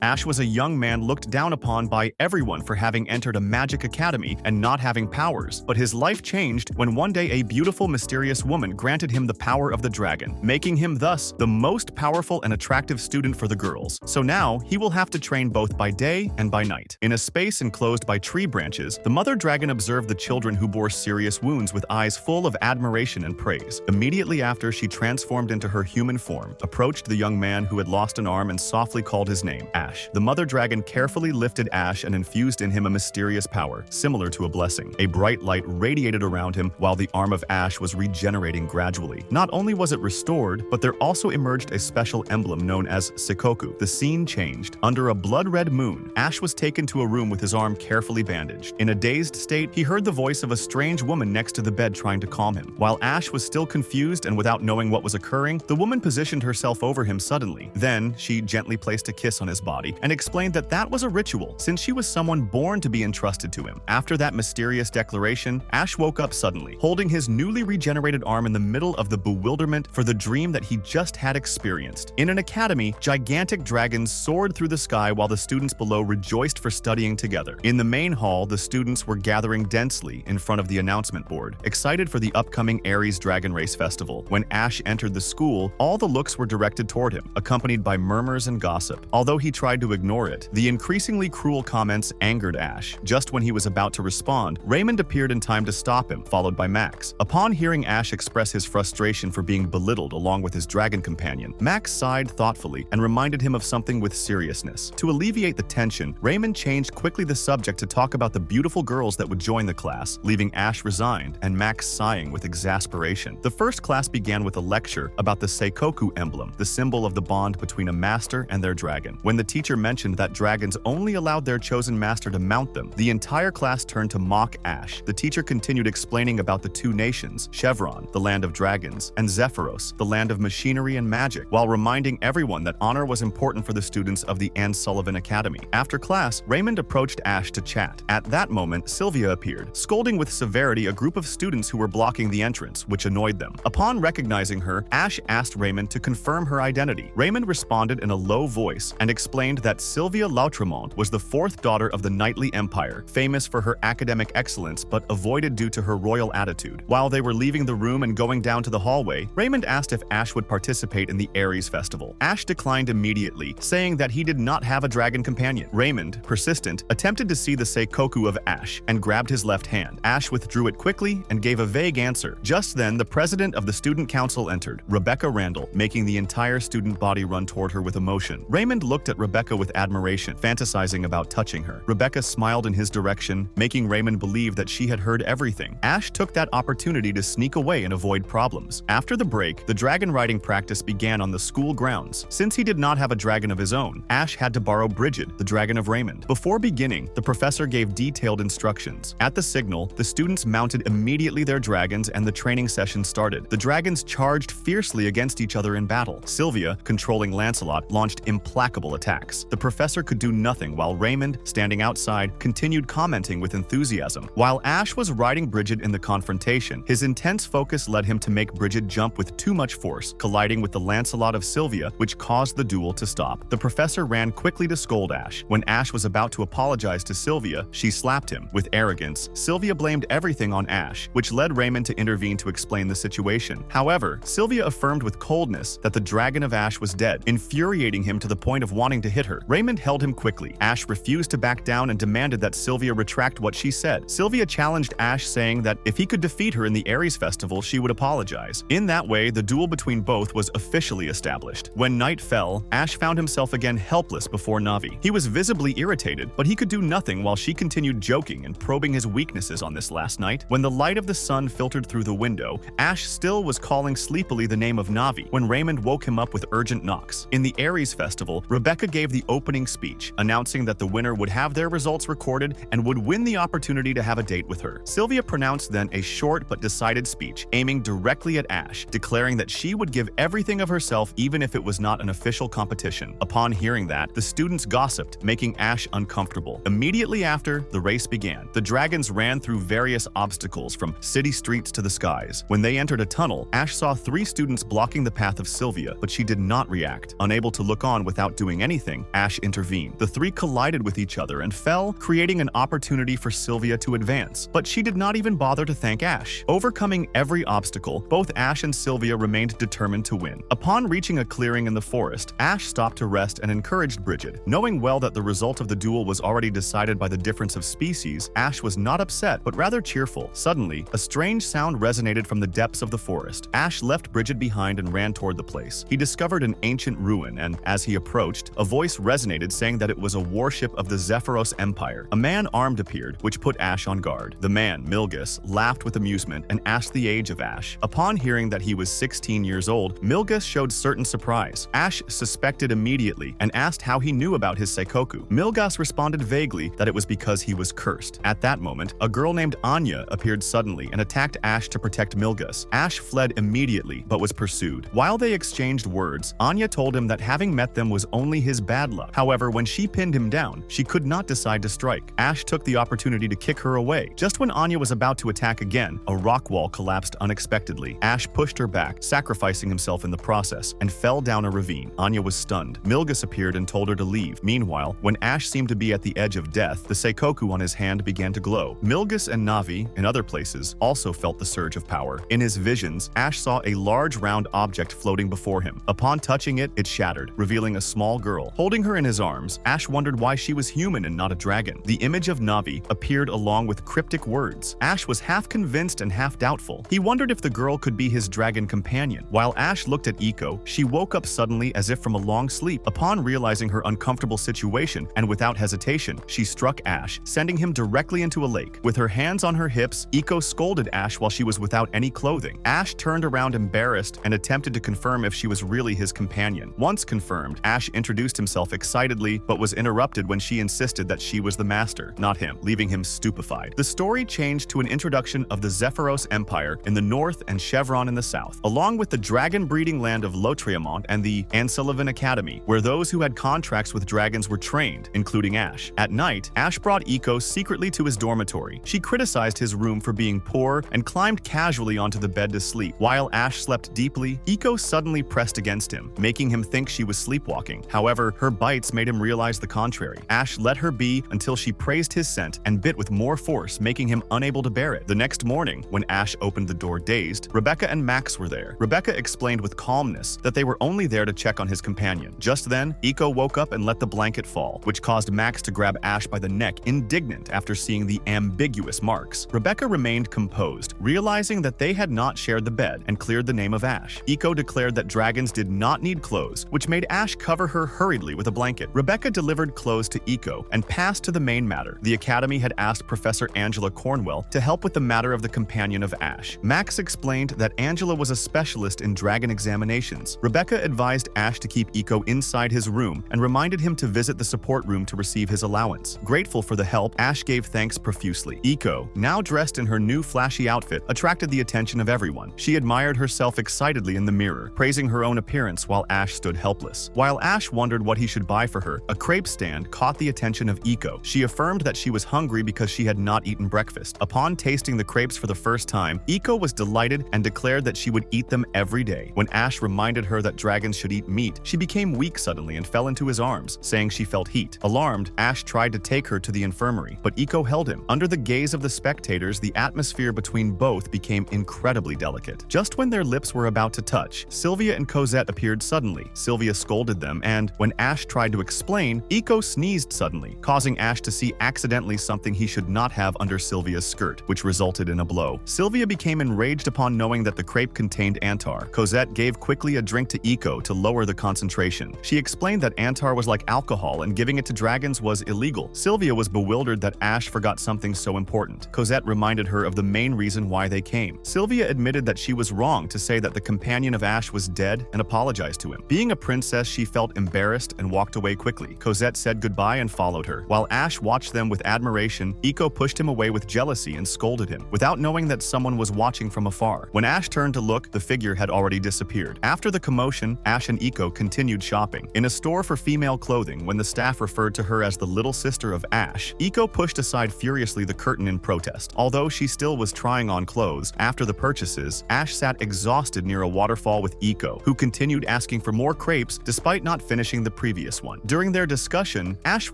Ash was a young man looked down upon by everyone for having entered a magic academy and not having powers, but his life changed when one day a beautiful, mysterious woman granted him the power of the dragon, making him thus the most powerful and attractive student for the girls. So now, he will have to train both by day and by night. In a space enclosed by tree branches, the mother dragon observed the children who bore serious wounds with eyes full of admiration and praise. Immediately after, she transformed into her human form, approached the young man who had lost an arm and softly called his name, Ash. The mother dragon carefully lifted Ash and infused in him a mysterious power, similar to a blessing. A bright light radiated around him while the arm of Ash was regenerating gradually. Not only was it restored, but there also emerged a special emblem known as Sikoku. The scene changed. Under a blood-red moon, Ash was taken to a room with his arm carefully bandaged. In a dazed state, he heard the voice of a strange woman next to the bed trying to calm him. While Ash was still confused and without knowing what was occurring, the woman positioned herself over him suddenly. Then, she gently placed a kiss on his body and explained that that was a ritual, since she was someone born to be entrusted to him. After that mysterious declaration, Ash woke up suddenly, holding his newly regenerated arm in the middle of the bewilderment for the dream that he just had experienced. In an academy, gigantic dragons soared through the sky while the students below rejoiced for studying together. In the main hall, the students were gathering densely in front of the announcement board, excited for the upcoming Ares Dragon Race Festival. When Ash entered the school, all the looks were directed toward him, accompanied by murmurs and gossip. Although he tried to ignore it, the increasingly cruel comments angered Ash. Just when he was about to respond, Raymond appeared in time to stop him, followed by Max. Upon hearing Ash express his frustration for being belittled along with his dragon companion, Max sighed thoughtfully and reminded him of something with seriousness. To alleviate the tension, Raymond changed quickly the subject to talk about the beautiful girls that would join the class, leaving Ash resigned and Max sighing with exasperation. The first class began with a lecture about the Seikoku emblem, the symbol of the bond between a master and their dragon. When the teacher mentioned that dragons only allowed their chosen master to mount them, the entire class turned to mock Ash. The teacher continued explaining about the two nations, Chevron, the land of dragons, and Zephyros, the land of machinery and magic, while reminding everyone that honor was important for the students of the Anne Sullivan Academy. After class, Raymond approached Ash to chat. At that moment, Sylvia appeared, scolding with severity a group of students who were blocking the entrance, which annoyed them. Upon recognizing her, Ash asked Raymond to confirm her identity. Raymond responded in a low voice and explained that Sylvia Lautremont was the fourth daughter of the knightly empire, famous for her academic excellence but avoided due to her royal attitude. While they were leaving the room and going down to the hallway, Raymond asked if Ash would participate in the Ares festival. Ash declined immediately, saying that he did not have a dragon companion. Raymond, persistent, attempted to see the Seikoku of Ash and grabbed his left hand. Ash withdrew it quickly and gave a vague answer. Just then, the president of the student council entered, Rebecca Randall, making the entire student body run toward her with emotion. Raymond looked at Rebecca with admiration, fantasizing about touching her. Rebecca smiled in his direction, making Raymond believe that she had heard everything. Ash took that opportunity to sneak away and avoid problems. After the break, the dragon riding practice began on the school grounds. Since he did not have a dragon of his own, Ash had to borrow Bridget, the dragon of Raymond. Before beginning, the professor gave detailed instructions. At the signal, the students mounted immediately their dragons and the training session started. The dragons charged fiercely against each other in battle. Sylvia, controlling Lancelot, launched implacable attacks. The professor could do nothing while Raymond, standing outside, continued commenting with enthusiasm. While Ash was riding Bridget in the confrontation, his intense focus led him to make Bridget jump with too much force, colliding with the Lancelot of Sylvia, which caused the duel to stop. The professor ran quickly to scold Ash. When Ash was about to apologize to Sylvia, she slapped him. With arrogance, Sylvia blamed everything on Ash, which led Raymond to intervene to explain the situation. However, Sylvia affirmed with coldness that the dragon of Ash was dead, infuriating him to the point of wanting to hit her. Raymond held him quickly. Ash refused to back down and demanded that Sylvia retract what she said. Sylvia challenged Ash, saying that if he could defeat her in the Ares festival, she would apologize. In that way, the duel between both was officially established. When night fell, Ash found himself again helpless before Navi. He was visibly irritated, but he could do nothing while she continued joking and probing his weaknesses on this last night. When the light of the sun filtered through the window, Ash still was calling sleepily the name of Navi when Raymond woke him up with urgent knocks. In the Ares festival, Rebecca gave the opening speech, announcing that the winner would have their results recorded and would win the opportunity to have a date with her. Sylvia pronounced then a short but decided speech, aiming directly at Ash, declaring that she would give everything of herself even if it was not an official competition. Upon hearing that, the students gossiped, making Ash uncomfortable. Immediately after, the race began. The dragons ran through various obstacles from city streets to the skies. When they entered a tunnel, Ash saw 3 students blocking the path of Sylvia, but she did not react. Unable to look on without doing anything, anything, Ash intervened. The three collided with each other and fell, creating an opportunity for Sylvia to advance. But she did not even bother to thank Ash. Overcoming every obstacle, both Ash and Sylvia remained determined to win. Upon reaching a clearing in the forest, Ash stopped to rest and encouraged Bridget. Knowing well that the result of the duel was already decided by the difference of species, Ash was not upset, but rather cheerful. Suddenly, a strange sound resonated from the depths of the forest. Ash left Bridget behind and ran toward the place. He discovered an ancient ruin, and as he approached, a voice resonated saying that it was a warship of the Zephyros Empire. A man armed appeared, which put Ash on guard. The man, Milgus, laughed with amusement and asked the age of Ash. Upon hearing that he was 16 years old, Milgus showed certain surprise. Ash suspected immediately and asked how he knew about his Seikoku. Milgus responded vaguely that it was because he was cursed. At that moment, a girl named Anya appeared suddenly and attacked Ash to protect Milgus. Ash fled immediately but was pursued. While they exchanged words, Anya told him that having met them was only his bad luck. However, when she pinned him down, she could not decide to strike. Ash took the opportunity to kick her away. Just when Anya was about to attack again, a rock wall collapsed unexpectedly. Ash pushed her back, sacrificing himself in the process, and fell down a ravine. Anya was stunned. Milgus appeared and told her to leave. Meanwhile, when Ash seemed to be at the edge of death, the Seikoku on his hand began to glow. Milgus and Navi, in other places, also felt the surge of power. In his visions, Ash saw a large round object floating before him. Upon touching it, it shattered, revealing a small girl. Holding her in his arms, Ash wondered why she was human and not a dragon. The image of Navi appeared along with cryptic words. Ash was half convinced and half doubtful. He wondered if the girl could be his dragon companion. While Ash looked at Iko, she woke up suddenly as if from a long sleep. Upon realizing her uncomfortable situation and without hesitation, she struck Ash, sending him directly into a lake. With her hands on her hips, Iko scolded Ash while she was without any clothing. Ash turned around embarrassed and attempted to confirm if she was really his companion. Once confirmed, Ash introduced himself excitedly but was interrupted when she insisted that she was the master, not him, leaving him stupefied. The story changed to an introduction of the Zephyros Empire in the north and Chevron in the south, along with the dragon breeding land of Lotriamont and the Anselivin Academy, where those who had contracts with dragons were trained, including Ash. At night, Ash brought Iko secretly to his dormitory. She criticized his room for being poor and climbed casually onto the bed to sleep. While Ash slept deeply, Iko suddenly pressed against him, making him think she was sleepwalking. However, her bites made him realize the contrary. Ash let her be until she praised his scent and bit with more force, making him unable to bear it. The next morning, when Ash opened the door dazed, Rebecca and Max were there. Rebecca explained with calmness that they were only there to check on his companion. Just then, Iko woke up and let the blanket fall, which caused Max to grab Ash by the neck, indignant after seeing the ambiguous marks. Rebecca remained composed, realizing that they had not shared the bed, and cleared the name of Ash. Iko declared that dragons did not need clothes, which made Ash cover her hurriedly with a blanket. Rebecca delivered clothes to Iko and passed to the main matter. The Academy had asked Professor Angela Cornwell to help with the matter of the companion of Ash. Max explained that Angela was a specialist in dragon examinations. Rebecca advised Ash to keep Iko inside his room and reminded him to visit the support room to receive his allowance. Grateful for the help, Ash gave thanks profusely. Iko, now dressed in her new flashy outfit, attracted the attention of everyone. She admired herself excitedly in the mirror, praising her own appearance while Ash stood helpless. While Ash wondered what he should buy for her, a crepe stand caught the attention of Iko. She affirmed that she was hungry because she had not eaten breakfast. Upon tasting the crepes for the first time, Iko was delighted and declared that she would eat them every day. When Ash reminded her that dragons should eat meat, she became weak suddenly and fell into his arms, saying she felt heat. Alarmed, Ash tried to take her to the infirmary, but Iko held him. Under the gaze of the spectators, the atmosphere between both became incredibly delicate. Just when their lips were about to touch, Sylvia and Cosette appeared suddenly. Sylvia scolded them, and when Ash tried to explain, Iko sneezed suddenly, causing Ash to see accidentally something he should not have under Sylvia's skirt, which resulted in a blow. Sylvia became enraged upon knowing that the crepe contained Antar. Cosette gave quickly a drink to Iko to lower the concentration. She explained that Antar was like alcohol and giving it to dragons was illegal. Sylvia was bewildered that Ash forgot something so important. Cosette reminded her of the main reason why they came. Sylvia admitted that she was wrong to say that the companion of Ash was dead and apologized to him. Being a princess, she felt embarrassed and walked away quickly. Cosette said goodbye and followed her. While Ash watched them with admiration, Iko pushed him away with jealousy and scolded him, without knowing that someone was watching from afar. When Ash turned to look, the figure had already disappeared. After the commotion, Ash and Iko continued shopping. In a store for female clothing, when the staff referred to her as the little sister of Ash, Iko pushed aside furiously the curtain in protest. Although she still was trying on clothes, after the purchases, Ash sat exhausted near a waterfall with Iko, who continued asking for more crepes despite not finishing the previous one. During their discussion, Ash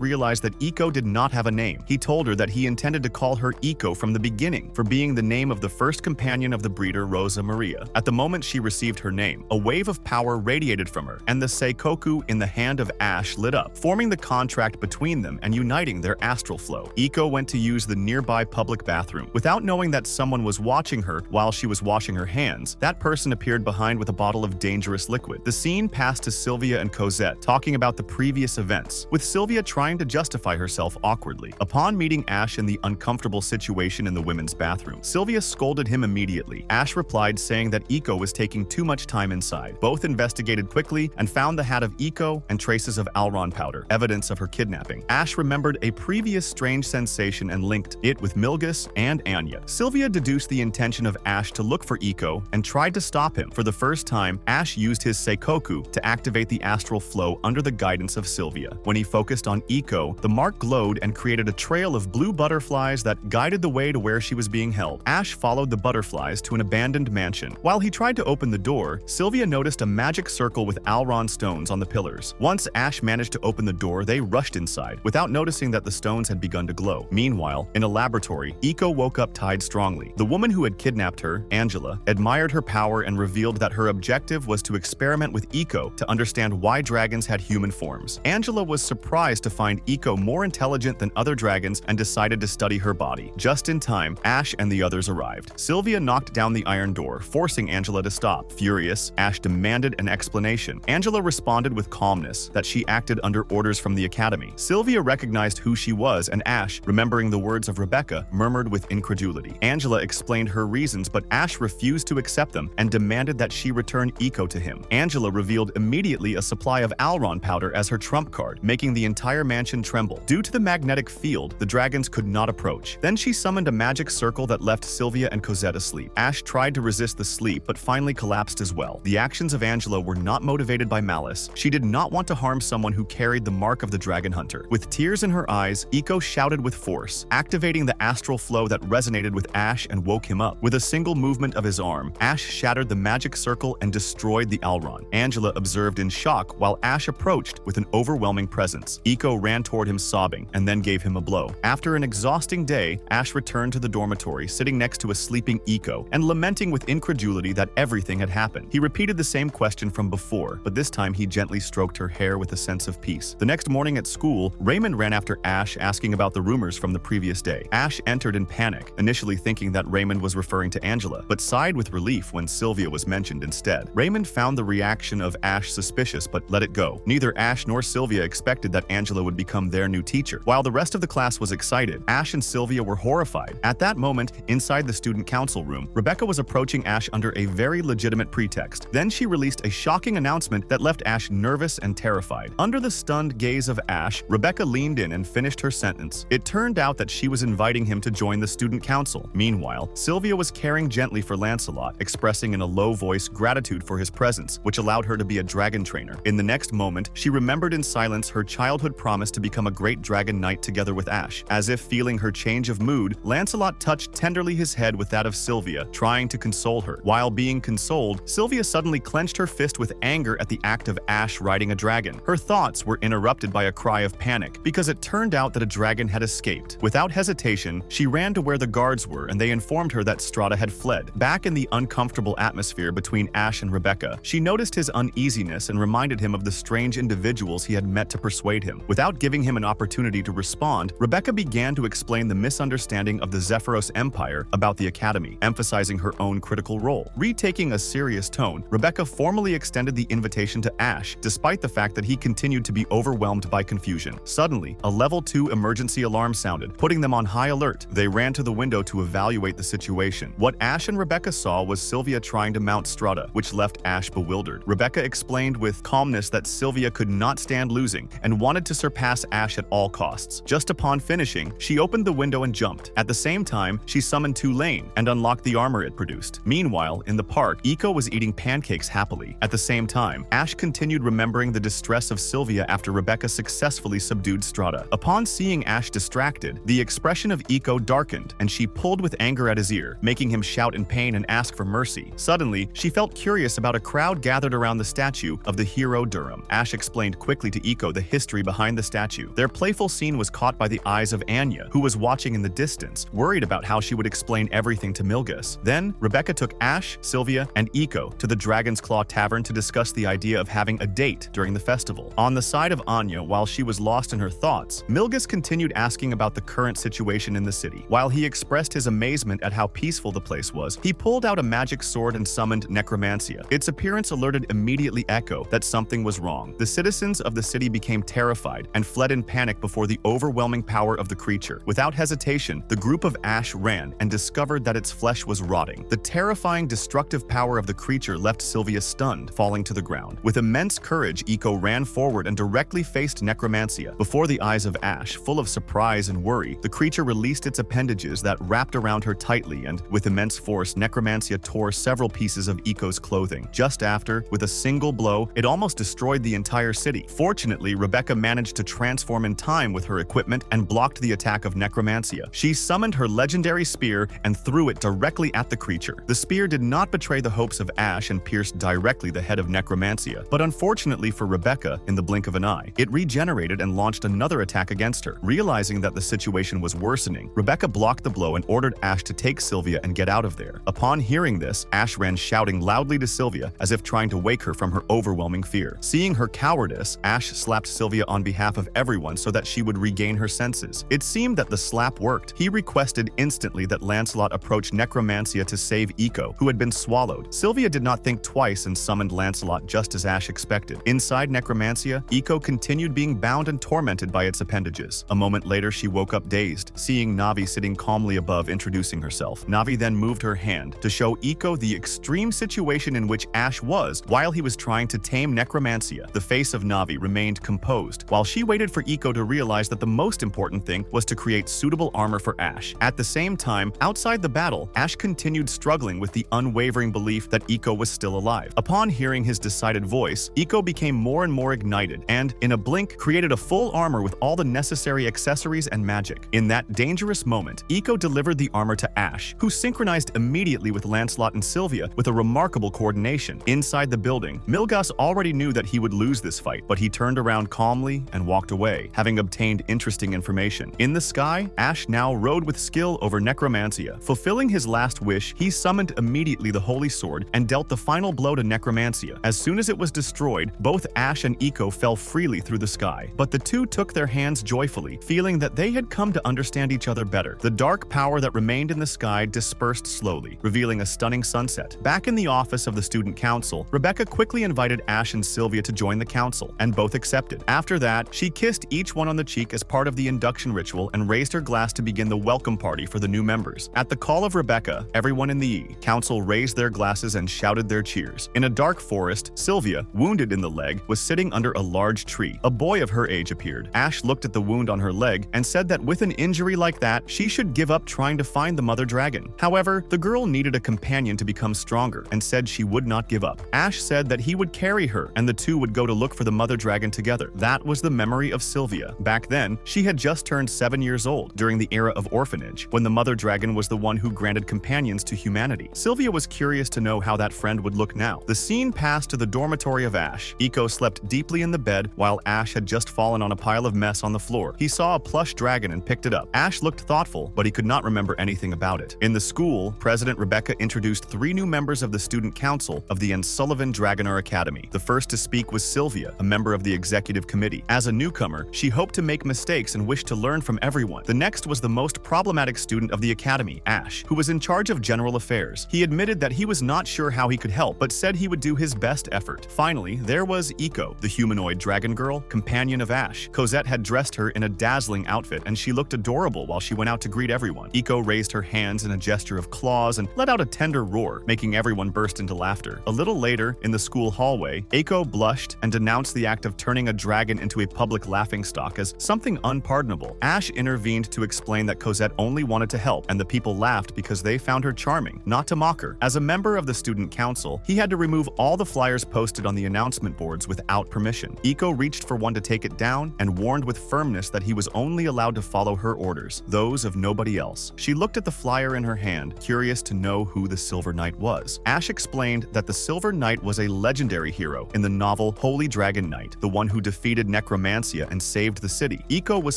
realized that Iko did not have a name. He told her that he intended to call her Iko from the beginning, for being the name of the first companion of the breeder Rosa Maria. At the moment she received her name, a wave of power radiated from her, and the Seikoku in the hand of Ash lit up, forming the contract between them and uniting their astral flow. Iko went to use the nearby public bathroom. Without knowing that someone was watching her while she was washing her hands, that person appeared behind with a bottle of dangerous liquid. The scene passed to Sylvia and Cosette, talking about the previous events, with Sylvia trying to justify herself awkwardly. Upon meeting Ash in the uncomfortable situation in the women's bathroom, Sylvia scolded him immediately. Ash replied saying that Iko was taking too much time inside. Both investigated quickly and found the hat of Iko and traces of Alron powder, evidence of her kidnapping. Ash remembered a previous strange sensation and linked it with Milgus and Anya. Sylvia deduced the intention of Ash to look for Iko and tried to stop him. For the first time, Ash used his Seikoku to activate the astral flow under the guidance of Sylvia. When he focused on Iko, the mark glowed and created a trail of blue butterflies that guided the way to where she was being held. Ash followed the butterflies to an abandoned mansion. While he tried to open the door, Sylvia noticed a magic circle with Alron stones on the pillars. Once Ash managed to open the door, they rushed inside, without noticing that the stones had begun to glow. Meanwhile, in a laboratory, Iko woke up tied strongly. The woman who had kidnapped her, Angela, admired her power and revealed that her objective was to experiment with Iko to understand why dragons had human forms. Angela was surprised to find Iko more intelligent than other dragons and decided to study her body. Just in time, Ash and the others arrived. Sylvia knocked down the iron door, forcing Angela to stop. Furious, Ash demanded an explanation. Angela responded with calmness that she acted under orders from the academy. Sylvia recognized who she was, and Ash, remembering the words of Rebecca, murmured with incredulity. Angela explained her reasons, but Ash refused to accept them and demanded that she return Iko to him. Angela revealed immediately a supply of Alron powder as her trump card, making the entire mansion tremble. Due to the magnetic field, the dragons could not approach. Then she summoned a magic circle that left Sylvia and Cosette asleep. Ash tried to resist the sleep, but finally collapsed as well. The actions of Angela were not motivated by malice. She did not want to harm someone who carried the mark of the dragon hunter. With tears in her eyes, Iko shouted with force, activating the astral flow that resonated with Ash and woke him up. With a single movement of his arm, Ash shattered the magic circle and destroyed the Alron. Angela observed in shock while Ash approached with an overwhelming presence. Iko ran toward him sobbing and then gave him a blow. After an exhausting day, Ash returned to the dormitory, sitting next to a sleeping Iko and lamenting with incredulity that everything had happened. He repeated the same question from before, but this time he gently stroked her hair with a sense of peace. The next morning at school, Raymond ran after Ash asking about the rumors from the previous day. Ash entered in panic, initially thinking that Raymond was referring to Angela, but sighed with relief when Sylvia was mentioned instead. Raymond found the reaction of Ash suspicious but let it go. Neither Ash nor Sylvia expected that Angela would become their new teacher. While the rest of the class was excited, Ash and Sylvia were horrified. At that moment, inside the student council room, Rebecca was approaching Ash under a very legitimate pretext. Then she released a shocking announcement that left Ash nervous and terrified. Under the stunned gaze of Ash, Rebecca leaned in and finished her sentence. It turned out that she was inviting him to join the student council. Meanwhile, Sylvia was caring gently for Lancelot, expressing in a low voice gratitude for his presence, which allowed her to be a dragon trainer. In the next moment, she remembered in silence her childhood promise to become a great dragon knight together with Ash. As if feeling her change of mood, Lancelot touched tenderly his head with that of Sylvia, trying to console her. While being consoled, Sylvia suddenly clenched her fist with anger at the act of Ash riding a dragon. Her thoughts were interrupted by a cry of panic, because it turned out that a dragon had escaped. Without hesitation, she ran to where the guards were and they informed her that Strata had fled. Back in the uncomfortable atmosphere between Ash and Rebecca, she noticed his uneasiness and reminded him of the strange individuals he had met to persuade him. Without giving him an opportunity to respond, Rebecca began to explain the misunderstanding of the Zephyros Empire about the Academy, emphasizing her own critical role. Retaking a serious tone, Rebecca formally extended the invitation to Ash, despite the fact that he continued to be overwhelmed by confusion. Suddenly, a level 2 emergency alarm sounded, putting them on high alert. They ran to the window to evaluate the situation. What Ash and Rebecca saw was Sylvia trying to mount Strata, which left Ash bewildered. Rebecca explained with calmness that Sylvia could not stand losing and wanted to surpass Ash at all costs. Just upon finishing, she opened the window and jumped. At the same time, she summoned Tulane and unlocked the armor it produced. Meanwhile, in the park, Iko was eating pancakes happily. At the same time, Ash continued remembering the distress of Sylvia after Rebecca successfully subdued Strata. Upon seeing Ash distracted, the expression of Iko darkened, and she pulled with anger at his ear, making him shout in pain and ask for mercy. Suddenly, she felt curious about a crowd gathered around the statue of the hero Durham. Ash explained quickly to Iko the history behind the statue. Their playful scene was caught by the eyes of Anya, who was watching in the distance, worried about how she would explain everything to Milgus. Then, Rebecca took Ash, Sylvia, and Iko to the Dragon's Claw Tavern to discuss the idea of having a date during the festival. On the side of Anya, while she was lost in her thoughts, Milgus continued asking about the current situation in the city. While he expressed his amazement at how peaceful the place was, he pulled out a magic sword and summoned Necromancia. Its appearance alerted immediately Echo that something was wrong. The citizens of the city became terrified and fled in panic before the overwhelming power of the creature. Without hesitation, the group of Ash ran and discovered that its flesh was rotting. The terrifying, destructive power of the creature left Sylvia stunned, falling to the ground. With immense courage, Iko ran forward and directly faced Necromancia. Before the eyes of Ash, full of surprise and worry, the creature released its appendages that wrapped around her tightly, and with immense force, Necromancia tore several pieces of Iko's clothing. Just after, with a single blow, it almost destroyed the entire city. Fortunately, Rebecca managed to transform in time with her equipment and blocked the attack of Necromancia. She summoned her legendary spear and threw it directly at the creature. The spear did not betray the hopes of Ash and pierced directly the head of Necromancia, but unfortunately for Rebecca, in the blink of an eye, it regenerated and launched another attack against her. Realizing that the situation was worsening, Rebecca blocked the blow and ordered Ash to take Sylvia and get out of there. Upon hearing this, Ash ran shouting loudly to Sylvia as if trying to wake her from her overwhelming fear. Seeing her cowardice, Ash slapped Sylvia on behalf of everyone so that she would regain her senses. It seemed that the slap worked. He requested instantly that Lancelot approach Necromancia to save Iko, who had been swallowed. Sylvia did not think twice and summoned Lancelot just as Ash expected. Inside Necromancia, Iko continued being bound and tormented by its appendages. A moment later, she woke up dazed, seeing Navi sitting calmly above, introducing herself. Navi then moved her hand to show Iko the extreme situation in which Ash was while he was trying to tame Necromancia. The face of Navi remained composed, while she waited for Iko to realize that the most important thing was to create suitable armor for Ash. At the same time, outside the battle, Ash continued struggling with the unwavering belief that Iko was still alive. Upon hearing his decided voice, Iko became more and more ignited and, in a blink, created a full armor with all the necessary accessories and magic. In that dangerous moment, Iko delivered the armor to Ash, who synchronized immediately with Lancelot and Sylvia with a remarkable coordination. Inside the building, Milgus already knew that he would lose this fight, but he turned around calmly and walked away, having obtained interesting information. In the sky, Ash now rode with skill over Necromancia. Fulfilling his last wish, he summoned immediately the Holy Sword and dealt the final blow to Necromancia. As soon as it was destroyed, both Ash and Iko fell freely through the sky, but the two took their hands joyfully, feeling that they had come to understand each other better. The dark power that remained in the sky dispersed slowly, revealing a stunning sunset. Back in the office of the Student Council, Rebecca quickly invited Ash and Sylvia to join the council, and both accepted. After that, she kissed each one on the cheek as part of the induction ritual and raised her glass to begin the welcome party for the new members. At the call of Rebecca, everyone in the council raised their glasses and shouted their cheers. In a dark forest, Sylvia, wounded in the leg, was sitting under a large tree. A boy of her age appeared. Ash looked at the wound on her leg and said that with an injury like that, she should give up trying to find the mother dragon. However, the girl needed a companion to become stronger and said she would not give up. Ash said that he would carry her and the two would go to look for the mother dragon together. That was the memory of Sylvia. Back then, she had just turned 7 years old during the era of orphanage, when the mother dragon was the one who granted companions to humanity. Sylvia was curious to know how that friend would look now. The scene passed to the dormitory of Ash. Iko slept deeply in the bed while Ash had just fallen on a pile of mess on the floor. He saw a plush dragon and picked it up. Ash looked thoughtful, but he could not remember anything about it. In the school, President Rebecca introduced 3 new members of the Student Council of the Sullivan Dragonair Academy. The first to speak was Sylvia, a member of the executive committee. As a newcomer, she hoped to make mistakes and wished to learn from everyone. The next was the most problematic student of the academy, Ash, who was in charge of general affairs. He admitted that he was not sure how he could help, but said he would do his best effort. Finally, there was Iko, the humanoid dragon girl, companion of Ash. Cosette had dressed her in a dazzling outfit, and she looked adorable while she went out to greet everyone. Iko raised her hands in a gesture of claws and let out a tender roar, making everyone burst into laughter. A little later, in the school hallway, Iko blushed and denounced the act of turning a dragon into a public laughingstock as something unpardonable. Ash intervened to explain that Cosette only wanted to help, and the people laughed because they found her charming, not to mock her. As a member of the student council, he had to remove all the flyers posted on the announcement boards without permission. Iko reached for one to take it down and warned with firmness that he was only allowed to follow her orders, those of nobody else. She looked at the flyer in her hand, curious to know who the Silver Knight was. Ash explained that the Silver Knight was a legendary hero in the novel Holy Holy Dragon Knight, the one who defeated Necromancia and saved the city. Iko was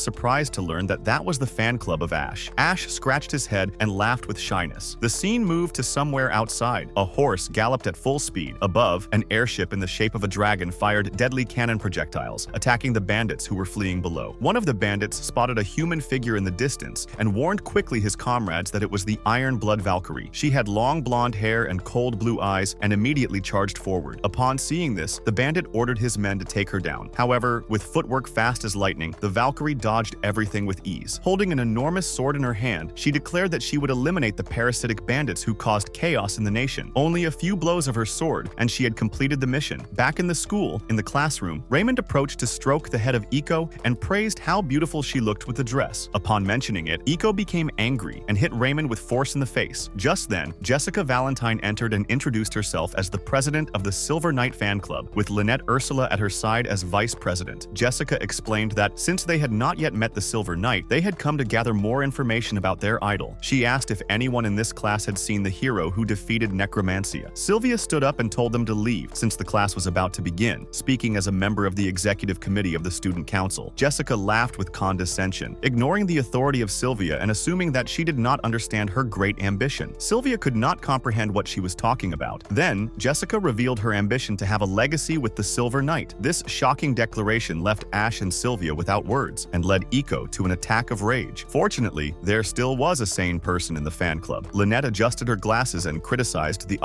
surprised to learn that that was the fan club of Ash. Ash scratched his head and laughed with shyness. The scene moved to somewhere outside. A horse galloped at full speed. Above, an airship in the shape of a dragon fired deadly cannon projectiles, attacking the bandits who were fleeing below. One of the bandits spotted a human figure in the distance and warned quickly his comrades that it was the Iron Blood Valkyrie. She had long blonde hair and cold blue eyes and immediately charged forward. Upon seeing this, the bandit ordered his men to take her down. However, with footwork fast as lightning, the Valkyrie dodged everything with ease. Holding an enormous sword in her hand, she declared that she would eliminate the parasitic bandits who caused chaos in the nation. Only a few blows of her sword, and she had completed the mission. Back in the school, in the classroom, Raymond approached to stroke the head of Iko and praised how beautiful she looked with the dress. Upon mentioning it, Iko became angry and hit Raymond with force in the face. Just then, Jessica Valentine entered and introduced herself as the president of the Silver Knight fan club, with Lynette Ursula at her side as vice president. Jessica explained that since they had not yet met the Silver Knight, they had come to gather more information about their idol. She asked if anyone in this class had seen the hero who defeated Necromancia. Sylvia stood up and told them to leave since the class was about to begin, speaking as a member of the executive committee of the student council. Jessica laughed with condescension, ignoring the authority of Sylvia and assuming that she did not understand her great ambition. Sylvia could not comprehend what she was talking about. Then, Jessica revealed her ambition to have a legacy with the Silver Knight. This shocking declaration left Ash and Sylvia without words and led Iko to an attack of rage. Fortunately, there still was a sane person in the fan club. Lynette adjusted her glasses and criticized the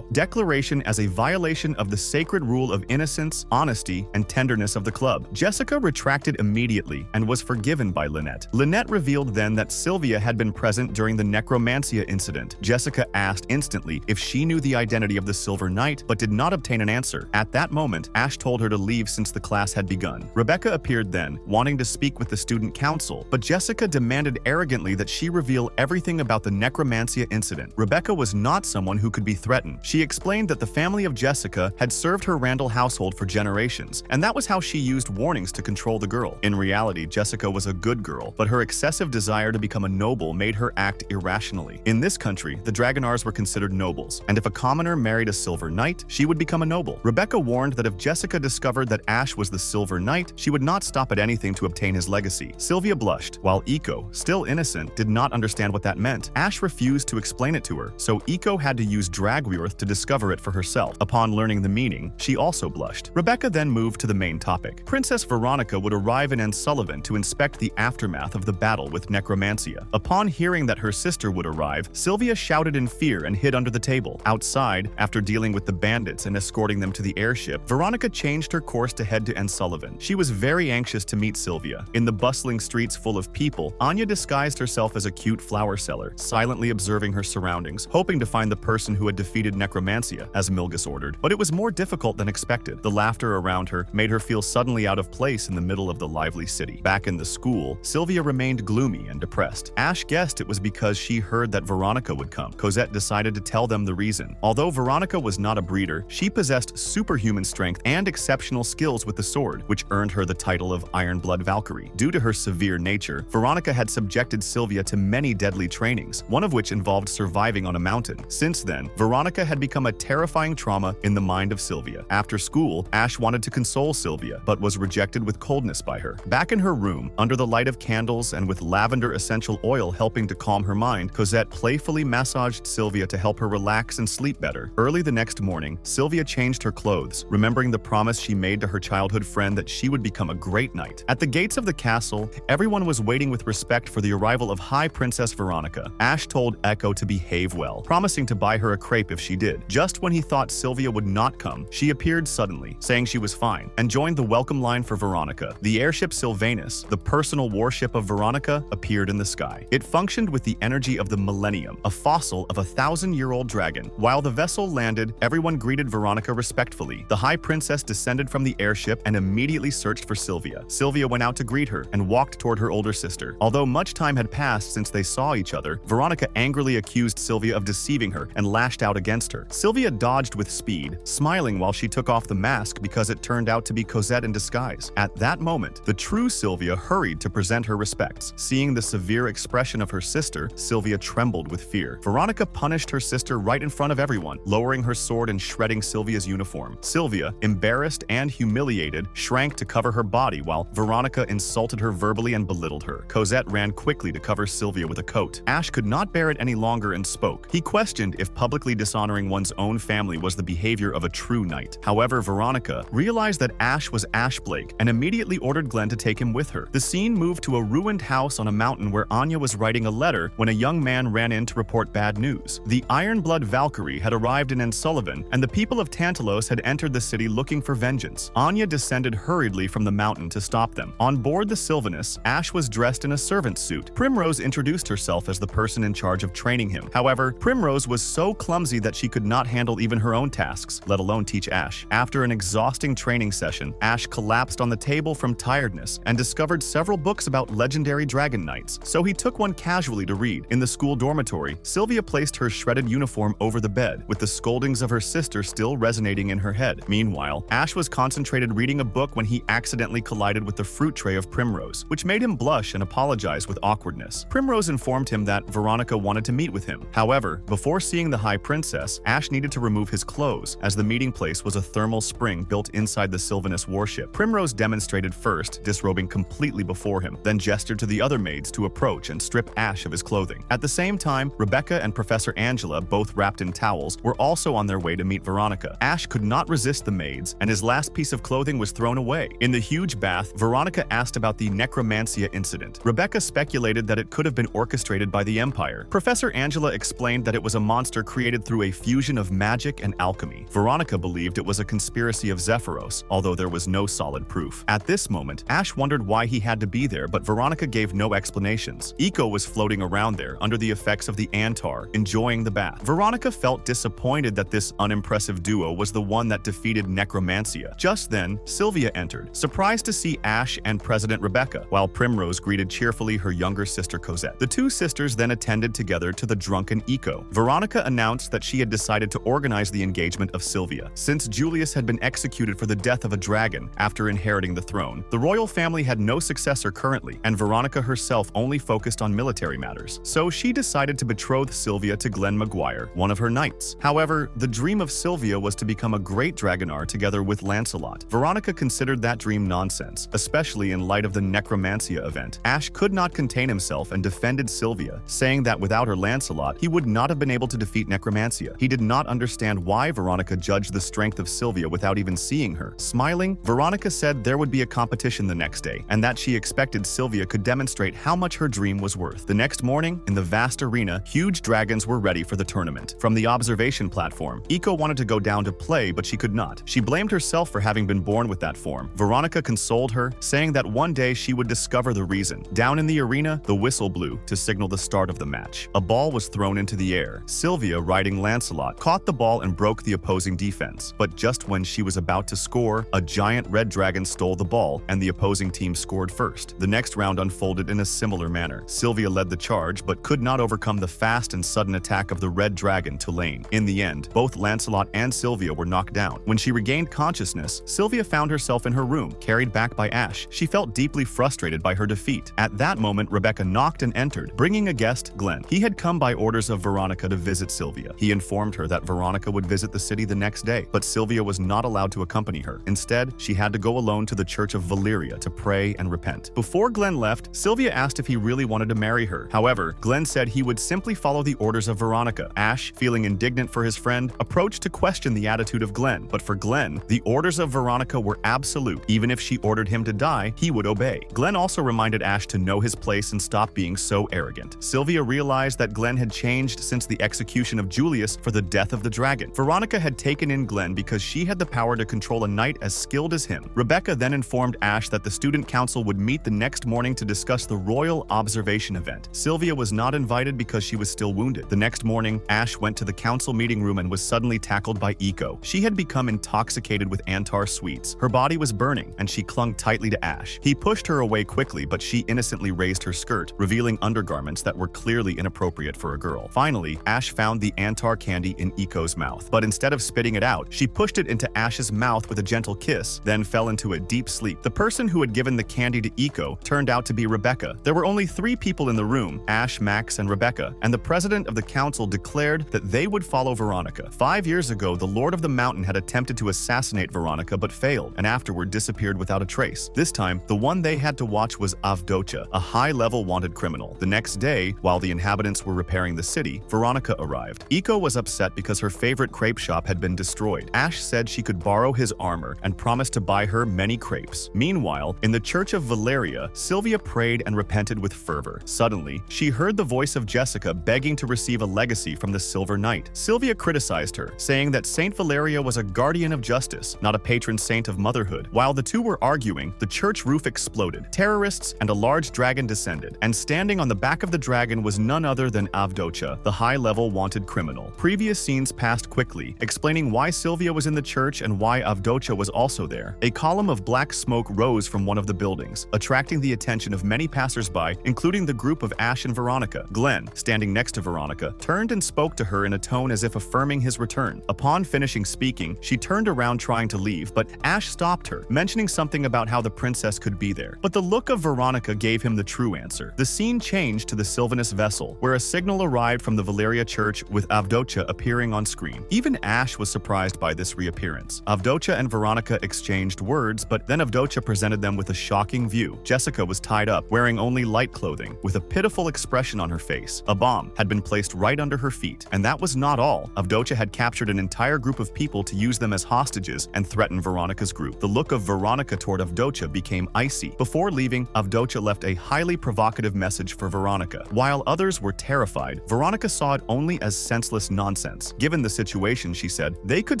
declaration as a violation of the sacred rule of innocence, honesty, and tenderness of the club. Jessica retracted immediately and was forgiven by Lynette. Lynette revealed then that Sylvia had been present during the Necromancia incident. Jessica asked instantly if she knew the identity of the Silver Knight, but did not obtain an answer. At that moment, Ash told her to leave since the class had begun. Rebecca appeared then, wanting to speak with the student council, but Jessica demanded arrogantly that she reveal everything about the Necromancia incident. Rebecca was not someone who could be threatened. She explained that the family of Jessica had served her Randall household for generations, and that was how she used warnings to control the girl. In reality, Jessica was a good girl, but her excessive desire to become a noble made her act irrationally. In this country, the Dragonars were considered nobles, and if a commoner married a Silver Knight, she would become a noble. Rebecca warned that if Jessica discovered that Ash was the Silver Knight, she would not stop at anything to obtain his legacy. Sylvia blushed, while Iko, still innocent, did not understand what that meant. Ash refused to explain it to her, so Iko had to use Dragwirth to discover it for herself. Upon learning the meaning, she also blushed. Rebecca then moved to the main topic. Princess Veronica would arrive in Sullivan to inspect the aftermath of the battle with Necromancia. Upon hearing that her sister would arrive, Sylvia shouted in fear and hid under the table. Outside, after dealing with the bandits and escorting them to the airship, Veronica changed her course to head to Sullivan. She was very anxious to meet Sylvia. In the bustling streets full of people, Anya disguised herself as a cute flower seller, silently observing her surroundings, hoping to find the person who had defeated Necromancia, as Milgus ordered. But it was more difficult than expected. The laughter around her made her feel suddenly out of place in the middle of the lively city. Back in the school, Sylvia remained gloomy and depressed. Ash guessed it was because she heard that Veronica would come. Cosette decided to tell them the reason. Although Veronica was not a breeder, she possessed superhuman strength and exceptional skills with the sword, which earned her the title of Iron Blood Valkyrie. Due to her severe nature, Veronica had subjected Sylvia to many deadly trainings, one of which involved surviving on a mountain. Since then, Veronica had become a terrifying trauma in the mind of Sylvia. After school, Ash wanted to console Sylvia, but was rejected with coldness by her. Back in her room, under the light of candles and with lavender essential oil helping to calm her mind, Cosette playfully massaged Sylvia to help her relax and sleep better. Early the next morning, Sylvia changed her clothes, remembering the promise she made to her childhood friend that she would become a great knight. At the gates of the castle, everyone was waiting with respect for the arrival of High Princess Veronica. Ash told Echo to behave well, promising to buy her a crepe if she did. Just when he thought Sylvia would not come, she appeared suddenly, saying she was fine, and joined the welcome line for Veronica. The airship Sylvanus, the personal warship of Veronica, appeared in the sky. It functioned with the energy of the millennium, a fossil of a 1,000-year-old dragon. While the vessel landed, everyone greeted Veronica respectfully. The High Princess descended from the airship and immediately searched for Sylvia. Sylvia went out to greet her and walked toward her older sister. Although much time had passed since they saw each other, Veronica angrily accused Sylvia of deceiving her and lashed out against her. Sylvia dodged with speed, smiling while she took off the mask because it turned out to be Cosette in disguise. At that moment, the true Sylvia hurried to present her respects. Seeing the severe expression of her sister, Sylvia trembled with fear. Veronica punished her sister right in front of everyone, lowering her sword and shredding Sylvia's uniform. Sylvia, embarrassed and humiliated, shrank to cover her body while Veronica insulted her verbally and belittled her. Cosette ran quickly to cover Sylvia with a coat. Ash could not bear it any longer and spoke. He questioned if publicly dishonoring one's own family was the behavior of a true knight. However, Veronica realized that Ash was Ash Blake and immediately ordered Glenn to take him with her. The scene moved to a ruined house on a mountain where Anya was writing a letter when a young man ran in to report bad news. The Ironblood Valkyrie had arrived in Ensullivan, and the people of Tantalos had entered the city looking for vengeance. Anya descended hurriedly from the mountain to stop them. On board the Sylvanus, Ash was dressed in a servant's suit. Primrose introduced herself as the person in charge of training him. However, Primrose was so clumsy that she could not handle even her own tasks, let alone teach Ash. After an exhausting training session, Ash collapsed on the table from tiredness and discovered several books about legendary dragon knights, so he took one casually to read. In the school dormitory, Sylvia placed her shredded uniform over the bed, with the scoldings of her sister still resonating in her head. Meanwhile, Ash was concentrated reading a book when he accidentally collided with the fruit tray of Primrose, which made him blush and apologize with awkwardness. Primrose informed him that Veronica wanted to meet with him. However, before seeing the High Princess, Ash needed to remove his clothes, as the meeting place was a thermal spring built inside the Sylvanus warship. Primrose demonstrated first, disrobing completely before him, then gestured to the other maids to approach and strip Ash of his clothing. At the same time, Rebecca and Professor Angela, both wrapped in towels, were also on their way to meet Veronica. Ash could not resist the maids, and his last piece of clothing was thrown away. In the huge bath, Veronica asked about the Necromancia incident. Rebecca speculated that it could have been orchestrated by the Empire. Professor Angela explained that it was a monster created through a fusion of magic and alchemy. Veronica believed it was a conspiracy of Zephyros, although there was no solid proof. At this moment, Ash wondered why he had to be there, but Veronica gave no explanations. Eiko was floating around there, under the effects of the Antar, enjoying the bath. Veronica felt disappointed that this unimpressive duo was the one that defeated Necromancia. Just then, Sylvia entered, surprised to see Ash and President Rebecca, while Primrose greeted cheerfully her younger sister Cosette. The two sisters then attended together to the drunken Eiko. Veronica announced that she had decided to organize the engagement of Sylvia. Since Julius had been executed for the death of a dragon after inheriting the throne, the royal family had no successor currently, and Veronica herself only focused on military matters. So she decided to betroth Sylvia to Glenn Maguire, one of her knights. However, the dream of Sylvia was to become a great dragonar together with Lancelot. Veronica considered that dream nonsense, especially in light of the Necromancia event. Ash could not contain himself and defended Sylvia, saying that without her Lancelot, he would not have been able to defeat Necromancia. He did not understand why Veronica judged the strength of Sylvia without even seeing her. Smiling, Veronica said there would be a competition the next day, and that she expected Sylvia could demonstrate how much her dream was worth. The next morning, in the vast arena, huge dragons were ready for the tournament. From the observation platform, Eiko wanted to go down to play, but she could not. She blamed herself for having been born with that form. Veronica consoled her, saying that one day she would discover the reason. Down in the arena, the whistle blew to signal the start of the match. A ball was thrown into the air. Sylvia, riding Lancelot, caught the ball and broke the opposing defense. But just when she was about to score, a giant red dragon stole the ball, and the opposing team scored first. The next round unfolded in a similar manner. Sylvia led the charge, but could not overcome the fast and sudden attack of the red dragon, Tulane. In the end, both Lancelot and Sylvia were knocked down. When she regained consciousness, Sylvia found herself in her room, carried back by Ash. She felt deeply frustrated by her defeat. At that moment, Rebecca knocked and entered, bringing a guest, Glenn. He had come by orders of Veronica to visit Sylvia. He informed her that Veronica would visit the city the next day, but Sylvia was not allowed to accompany her. Instead, she had to go alone to the Church of Valyria to pray and repent. Before Glenn left, Sylvia asked if he really wanted to marry her. However, Glenn said he would simply follow the orders of Veronica. Ash, feeling indignant for his friend, approached to question the attitude of Glenn. But for Glenn, the orders of Veronica were absolute. Even if she ordered him to die, he would obey. Glenn also reminded Ash to know his place and stop being so arrogant. Sylvia realized that Glenn had changed since the execution of Julius for the death of the dragon. Veronica had taken in Glenn because she had the power to control a knight as skilled as him. Rebecca then informed Ash that the student council would meet the next morning to discuss the royal observation event. Sylvia was not invited because she was still wounded. The next morning, Ash went to the council meeting room and was suddenly tackled by Eiko. She had become intoxicated with Antar sweets. Her body was burning, and she clung tightly to Ash. He pushed her away quickly, but she innocently raised her skirt, revealing undergarments that were clearly inappropriate for a girl. Finally, Ash found the Antar candy in Eiko's mouth, but instead of spitting it out, she pushed it into Ash's mouth with a gentle kiss, then fell into a deep sleep. The person who had given the candy to Eiko turned out to be Rebecca. There were only 3 people in the room, Ash, Max, and Rebecca, and the president of the council declared that they would follow Veronica. 5 years ago, the Lord of the Mountain had attempted to to assassinate Veronica but failed, and afterward disappeared without a trace. This time, the one they had to watch was Avdocha, a high-level wanted criminal. The next day, while the inhabitants were repairing the city, Veronica arrived. Iko was upset because her favorite crepe shop had been destroyed. Ash said she could borrow his armor and promised to buy her many crepes. Meanwhile, in the Church of Valeria, Sylvia prayed and repented with fervor. Suddenly, she heard the voice of Jessica begging to receive a legacy from the Silver Knight. Sylvia criticized her, saying that Saint Valeria was a guardian of justice, not a patron saint of motherhood. While the two were arguing, the church roof exploded. Terrorists and a large dragon descended, and standing on the back of the dragon was none other than Avdocha, the high-level wanted criminal. Previous scenes passed quickly, explaining why Sylvia was in the church and why Avdocha was also there. A column of black smoke rose from one of the buildings, attracting the attention of many passers-by, including the group of Ash and Veronica. Glenn, standing next to Veronica, turned and spoke to her in a tone as if affirming his return. Upon finishing speaking, she turned around trying to leave, but Ash stopped her, mentioning something about how the princess could be there. But the look of Veronica gave him the true answer. The scene changed to the Sylvanus vessel, where a signal arrived from the Valeria church with Avdocha appearing on screen. Even Ash was surprised by this reappearance. Avdocha and Veronica exchanged words, but then Avdocha presented them with a shocking view. Jessica was tied up, wearing only light clothing, with a pitiful expression on her face. A bomb had been placed right under her feet. And that was not all. Avdocha had captured an entire group of people to use them as hostages and threaten Veronica's group. The look of Veronica toward Avdocha became icy. Before leaving, Avdocha left a highly provocative message for Veronica. While others were terrified, Veronica saw it only as senseless nonsense. Given the situation, she said, they could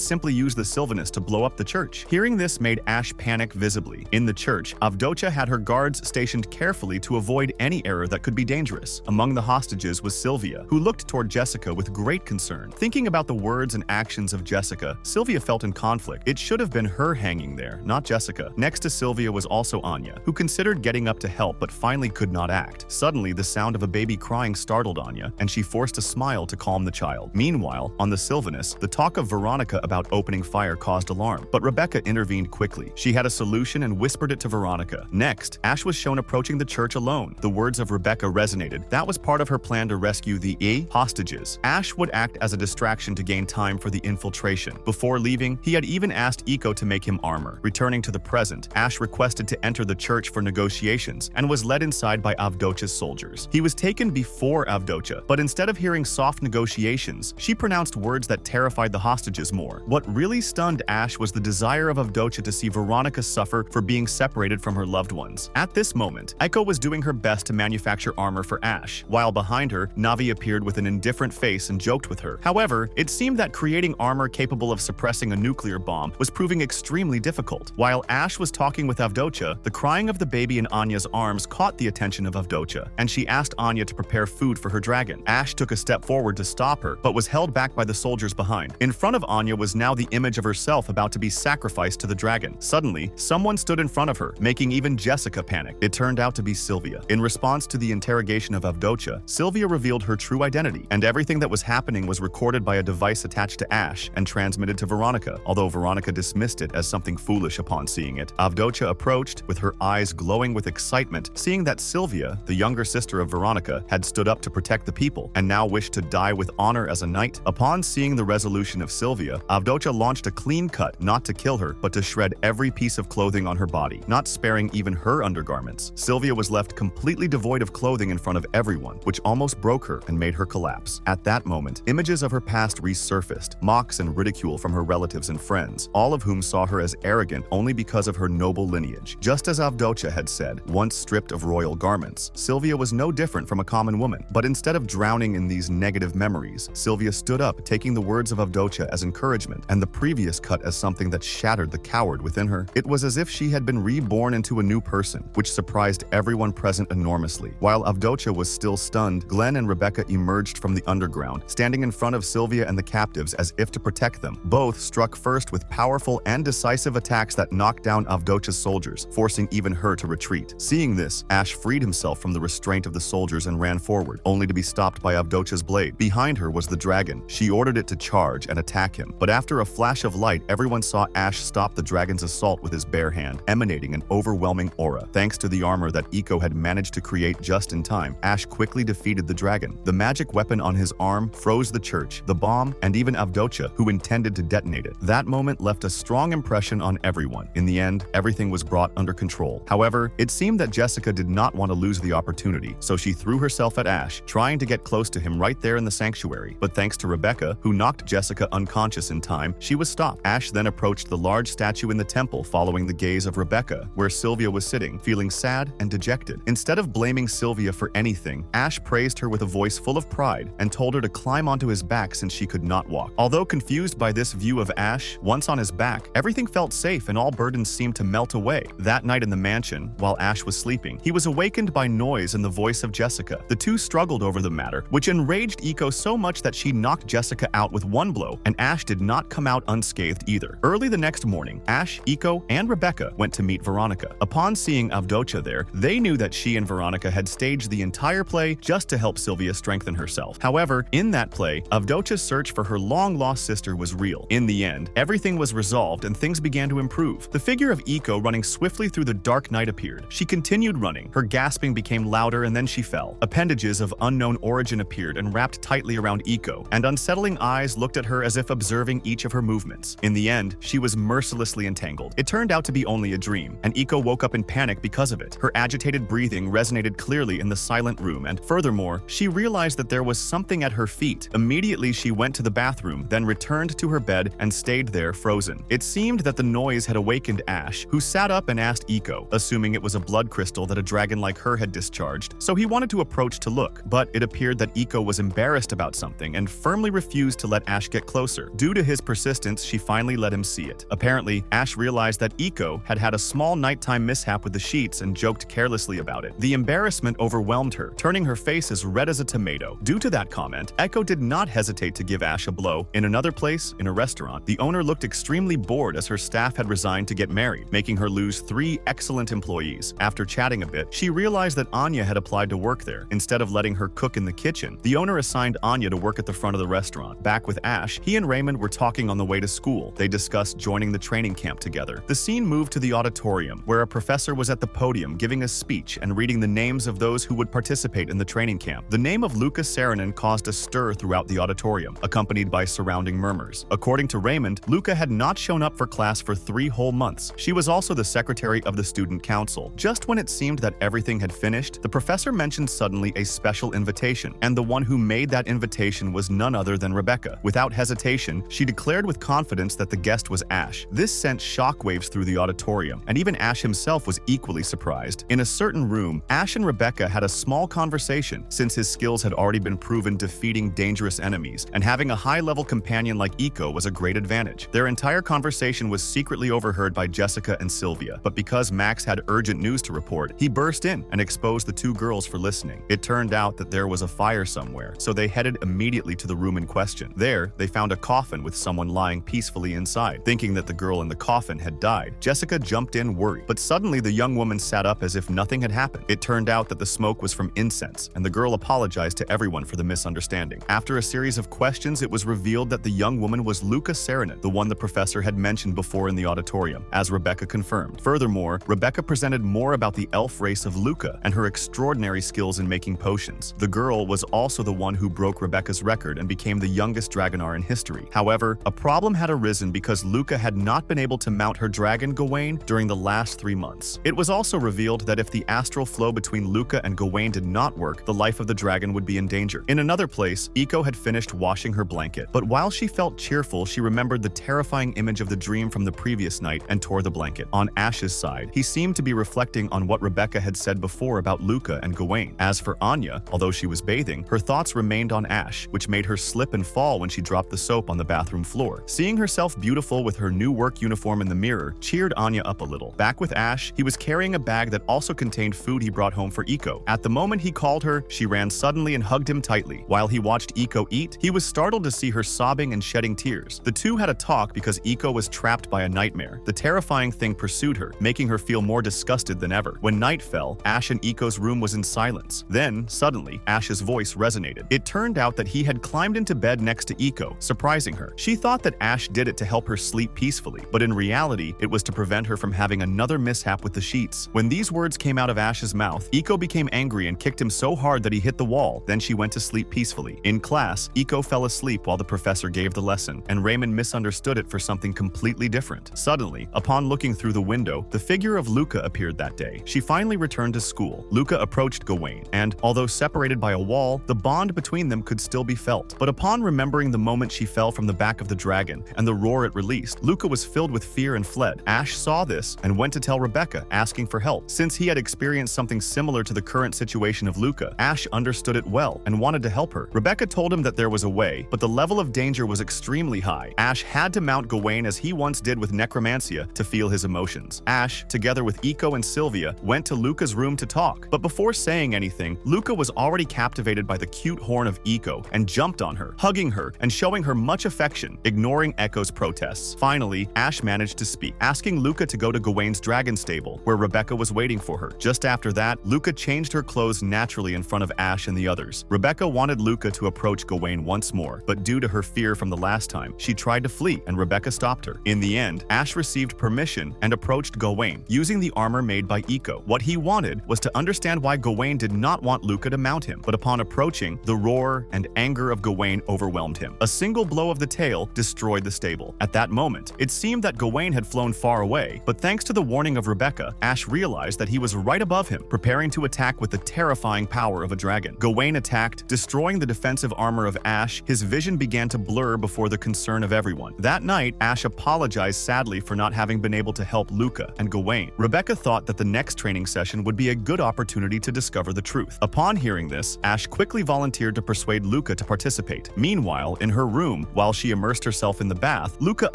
simply use the Sylvanus to blow up the church. Hearing this made Ash panic visibly. In the church, Avdocha had her guards stationed carefully to avoid any error that could be dangerous. Among the hostages was Sylvia, who looked toward Jessica with great concern. Thinking about the words and actions of Jessica, Sylvia felt in conflict. It should have been her hanging there, not Jessica. Next to Sylvia was also Anya, who considered getting up to help but finally could not act. Suddenly, the sound of a baby crying startled Anya, and she forced a smile to calm the child. Meanwhile, on the Sylvanus, the talk of Veronica about opening fire caused alarm, but Rebecca intervened quickly. She had a solution and whispered it to Veronica. Next, Ash was shown approaching the church alone. The words of Rebecca resonated. That was part of her plan to rescue the hostages. Ash would act as a distraction to gain time for the infiltration. Before leaving, he had even asked Iko to make him armor. Returning to the present, Ash requested to enter the church for negotiations and was led inside by Avdocha's soldiers. He was taken before Avdocha, but instead of hearing soft negotiations, she pronounced words that terrified the hostages more. What really stunned Ash was the desire of Avdocha to see Veronica suffer for being separated from her loved ones. At this moment, Iko was doing her best to manufacture armor for Ash, while behind her, Navi appeared with an indifferent face and joked with her. However, it seemed that creating armor capable of suppressing a nuclear bomb was proving extremely difficult. While Ash was talking with Avdocha, the crying of the baby in Anya's arms caught the attention of Avdocha, and she asked Anya to prepare food for her dragon. Ash took a step forward to stop her, but was held back by the soldiers behind. In front of Anya was now the image of herself about to be sacrificed to the dragon. Suddenly, someone stood in front of her, making even Jessica panic. It turned out to be Sylvia. In response to the interrogation of Avdocha, Sylvia revealed her true identity, and everything that was happening was recorded by a device attached to Ash and transmitted to Veronica, although Veronica dismissed it as something foolish upon seeing it. Avdocha approached, with her eyes glowing with excitement, seeing that Sylvia, the younger sister of Veronica, had stood up to protect the people and now wished to die with honor as a knight. Upon seeing the resolution of Sylvia, Avdocha launched a clean cut, not to kill her, but to shred every piece of clothing on her body, not sparing even her undergarments. Sylvia was left completely devoid of clothing in front of everyone, which almost broke her and made her collapse. At that moment, images of her past resurfaced, mocks and ridicule from her relatives and friends, all of whom saw her as arrogant only because of her noble lineage. Just as Avdocha had said, once stripped of royal garments, Sylvia was no different from a common woman. But instead of drowning in these negative memories, Sylvia stood up, taking the words of Avdocha as encouragement and the previous cut as something that shattered the coward within her. It was as if she had been reborn into a new person, which surprised everyone present enormously. While Avdocha was still stunned, Glenn and Rebecca emerged from the underground, standing in front of Sylvia and the captives as if to protect them. Both struck first with powerful and decisive attacks that knocked down Avdocha's soldiers, forcing even her to retreat. Seeing this, Ash freed himself from the restraint of the soldiers and ran forward, only to be stopped by Avdocha's blade. Behind her was the dragon. She ordered it to charge and attack him, but after a flash of light, everyone saw Ash stop the dragon's assault with his bare hand, emanating an overwhelming aura. Thanks to the armor that Iko had managed to create just in time, Ash quickly defeated the dragon. The magic weapon on his arm froze the church, the bomb, and even Avdocha, who intended to detonate it. That moment left a strong impression on everyone. In the end, everything was brought under control. However, it seemed that Jessica did not want to lose the opportunity, so she threw herself at Ash, trying to get close to him right there in the sanctuary. But thanks to Rebecca, who knocked Jessica unconscious in time, she was stopped. Ash then approached the large statue in the temple, following the gaze of Rebecca, where Sylvia was sitting, feeling sad and dejected. Instead of blaming Sylvia for anything, Ash praised her with a voice full of pride and told her to climb onto his back since she could not walk. Although confused by this view of Ash, once on his back, everything felt safe and all burdens seemed to melt away. That night in the mansion, while Ash was sleeping, he was awakened by noise and the voice of Jessica. The two struggled over the matter, which enraged Iko so much that she knocked Jessica out with one blow, and Ash did not come out unscathed either. Early the next morning, Ash, Iko, and Rebecca went to meet Veronica. Upon seeing Avdocha there, they knew that she and Veronica had staged the entire play just to help Sylvia strengthen herself. However, in that play, Avdocha's search for her long-lost sister was real. In the end, everything was resolved and things began to improve. The figure of Iko running swiftly through the dark night appeared. She continued running. Her gasping became louder and then she fell. Appendages of unknown origin appeared and wrapped tightly around Iko, and unsettling eyes looked at her as if observing each of her movements. In the end, she was mercilessly entangled. It turned out to be only a dream, and Iko woke up in panic because of it. Her agitated breathing resonated clearly in the silent room, and furthermore, she realized that there was something at her feet. Immediately, she went to the bathroom, then returned to her bed and stayed there frozen. It seemed that the noise had awakened Ash, who sat up and asked Iko, assuming it was a blood crystal that a dragon like her had discharged, so he wanted to approach to look, but it appeared that Iko was embarrassed about something and firmly refused to let Ash get closer. Due to his persistence, she finally let him see it. Apparently, Ash realized that Iko had had a small nighttime mishap with the sheets and joked carelessly about it. The embarrassment overwhelmed her, turning her face as red as a tomato. Due to that comment, Echo did not hesitate to give Ash a blow. In another place, in a restaurant, the owner looked extremely bored as her staff had resigned to get married, making her lose 3 excellent employees. After chatting a bit, she realized that Anya had applied to work there. Instead of letting her cook in the kitchen, the owner assigned Anya to work at the front of the restaurant. Back with Ash, he and Raymond were talking on the way to school. They discussed joining the training camp together. The scene moved to the auditorium, where a professor was at the podium giving a speech and reading the names of those who would participate in the training camp. The name of Luca Saarinen caused a stir throughout the auditorium, accompanied by surrounding murmurs. According to Raymond, Luca had not shown up for class for 3 whole months. She was also the secretary of the student council. Just when it seemed that everything had finished, the professor mentioned suddenly a special invitation, and the one who made that invitation was none other than Rebecca. Without hesitation, she declared with confidence that the guest was Ash. This sent shockwaves through the auditorium, and even Ash himself was equally surprised. In a certain room, Ash and Rebecca had a small conversation, since his skills had already been proven defeating dangerous enemies, and having a high-level companion like Iko was a great advantage. Their entire conversation was secretly overheard by Jessica and Sylvia, but because Max had urgent news to report, he burst in and exposed the 2 girls for listening. It turned out that there was a fire somewhere, so they headed immediately to the room in question. There, they found a coffin with someone lying peacefully inside. Thinking that the girl in the coffin had died, Jessica jumped in worried, but suddenly the young woman sat up as if nothing had happened. It turned out that the smoke was from incense, and the girl apologized to everyone for the misunderstanding. After a series of questions, it was revealed that the young woman was Luca Saarinen, the one the professor had mentioned before in the auditorium, as Rebecca confirmed. Furthermore, Rebecca presented more about the elf race of Luca and her extraordinary skills in making potions. The girl was also the one who broke Rebecca's record and became the youngest Dragonar in history. However, a problem had arisen because Luca had not been able to mount her dragon Gawain during the last 3 months. It was also revealed that if the astral flow between Luca and Gawain did not work, the life of the dragon would be in danger. In another place, Iko had finished washing her blanket, but while she felt cheerful, she remembered the terrifying image of the dream from the previous night and tore the blanket. On Ash's side, he seemed to be reflecting on what Rebecca had said before about Luca and Gawain. As for Anya, although she was bathing, her thoughts remained on Ash, which made her slip and fall when she dropped the soap on the bathroom floor. Seeing herself beautiful with her new work uniform in the mirror cheered Anya up a little. Back with Ash, he was carrying a bag that also contained food he brought home for Iko. At the moment he called her, she ran suddenly and hugged him tightly. While he watched Iko eat, he was startled to see her sobbing and shedding tears. The two had a talk because Iko was trapped by a nightmare. The terrifying thing pursued her, making her feel more disgusted than ever. When night fell, Ash and Iko's room was in silence. Then, suddenly, Ash's voice resonated. It turned out that he had climbed into bed next to Iko, surprising her. She thought that Ash did it to help her sleep peacefully, but in reality, it was to prevent her from having another mishap with the sheets. When these words came out of Ash's mouth, Iko became angry and kicked him so hard that he hit the wall. Then she went to sleep peacefully. In class, Iko fell asleep while the professor gave the lesson, and Raymond misunderstood misunderstood it for something completely different. Suddenly, upon looking through the window, the figure of Luca appeared that day. She finally returned to school. Luca approached Gawain, and although separated by a wall, the bond between them could still be felt. But upon remembering the moment she fell from the back of the dragon and the roar it released, Luca was filled with fear and fled. Ash saw this and went to tell Rebecca, asking for help. Since he had experienced something similar to the current situation of Luca, Ash understood it well and wanted to help her. Rebecca told him that there was a way, but the level of danger was extremely high. Ash had to mount Gawain as he once did with Necromancia to feel his emotions. Ash, together with Eiko and Sylvia, went to Luca's room to talk. But before saying anything, Luca was already captivated by the cute horn of Eiko and jumped on her, hugging her and showing her much affection, ignoring Echo's protests. Finally, Ash managed to speak, asking Luca to go to Gawain's dragon stable, where Rebecca was waiting for her. Just after that, Luca changed her clothes naturally in front of Ash and the others. Rebecca wanted Luca to approach Gawain once more, but due to her fear from the last time, she tried to flee and Rebecca stopped her. In the end, Ash received permission and approached Gawain, using the armor made by Eiko. What he wanted was to understand why Gawain did not want Luca to mount him, but upon approaching, the roar and anger of Gawain overwhelmed him. A single blow of the tail destroyed the stable. At that moment, it seemed that Gawain had flown far away, but thanks to the warning of Rebecca, Ash realized that he was right above him, preparing to attack with the terrifying power of a dragon. Gawain attacked, destroying the defensive armor of Ash. His vision began to blur before the concern of everyone. That night, Ash apologized sadly for not having been able to help Luca and Gawain. Rebecca thought that the next training session would be a good opportunity to discover the truth. Upon hearing this, Ash quickly volunteered to persuade Luca to participate. Meanwhile, in her room, while she immersed herself in the bath, Luca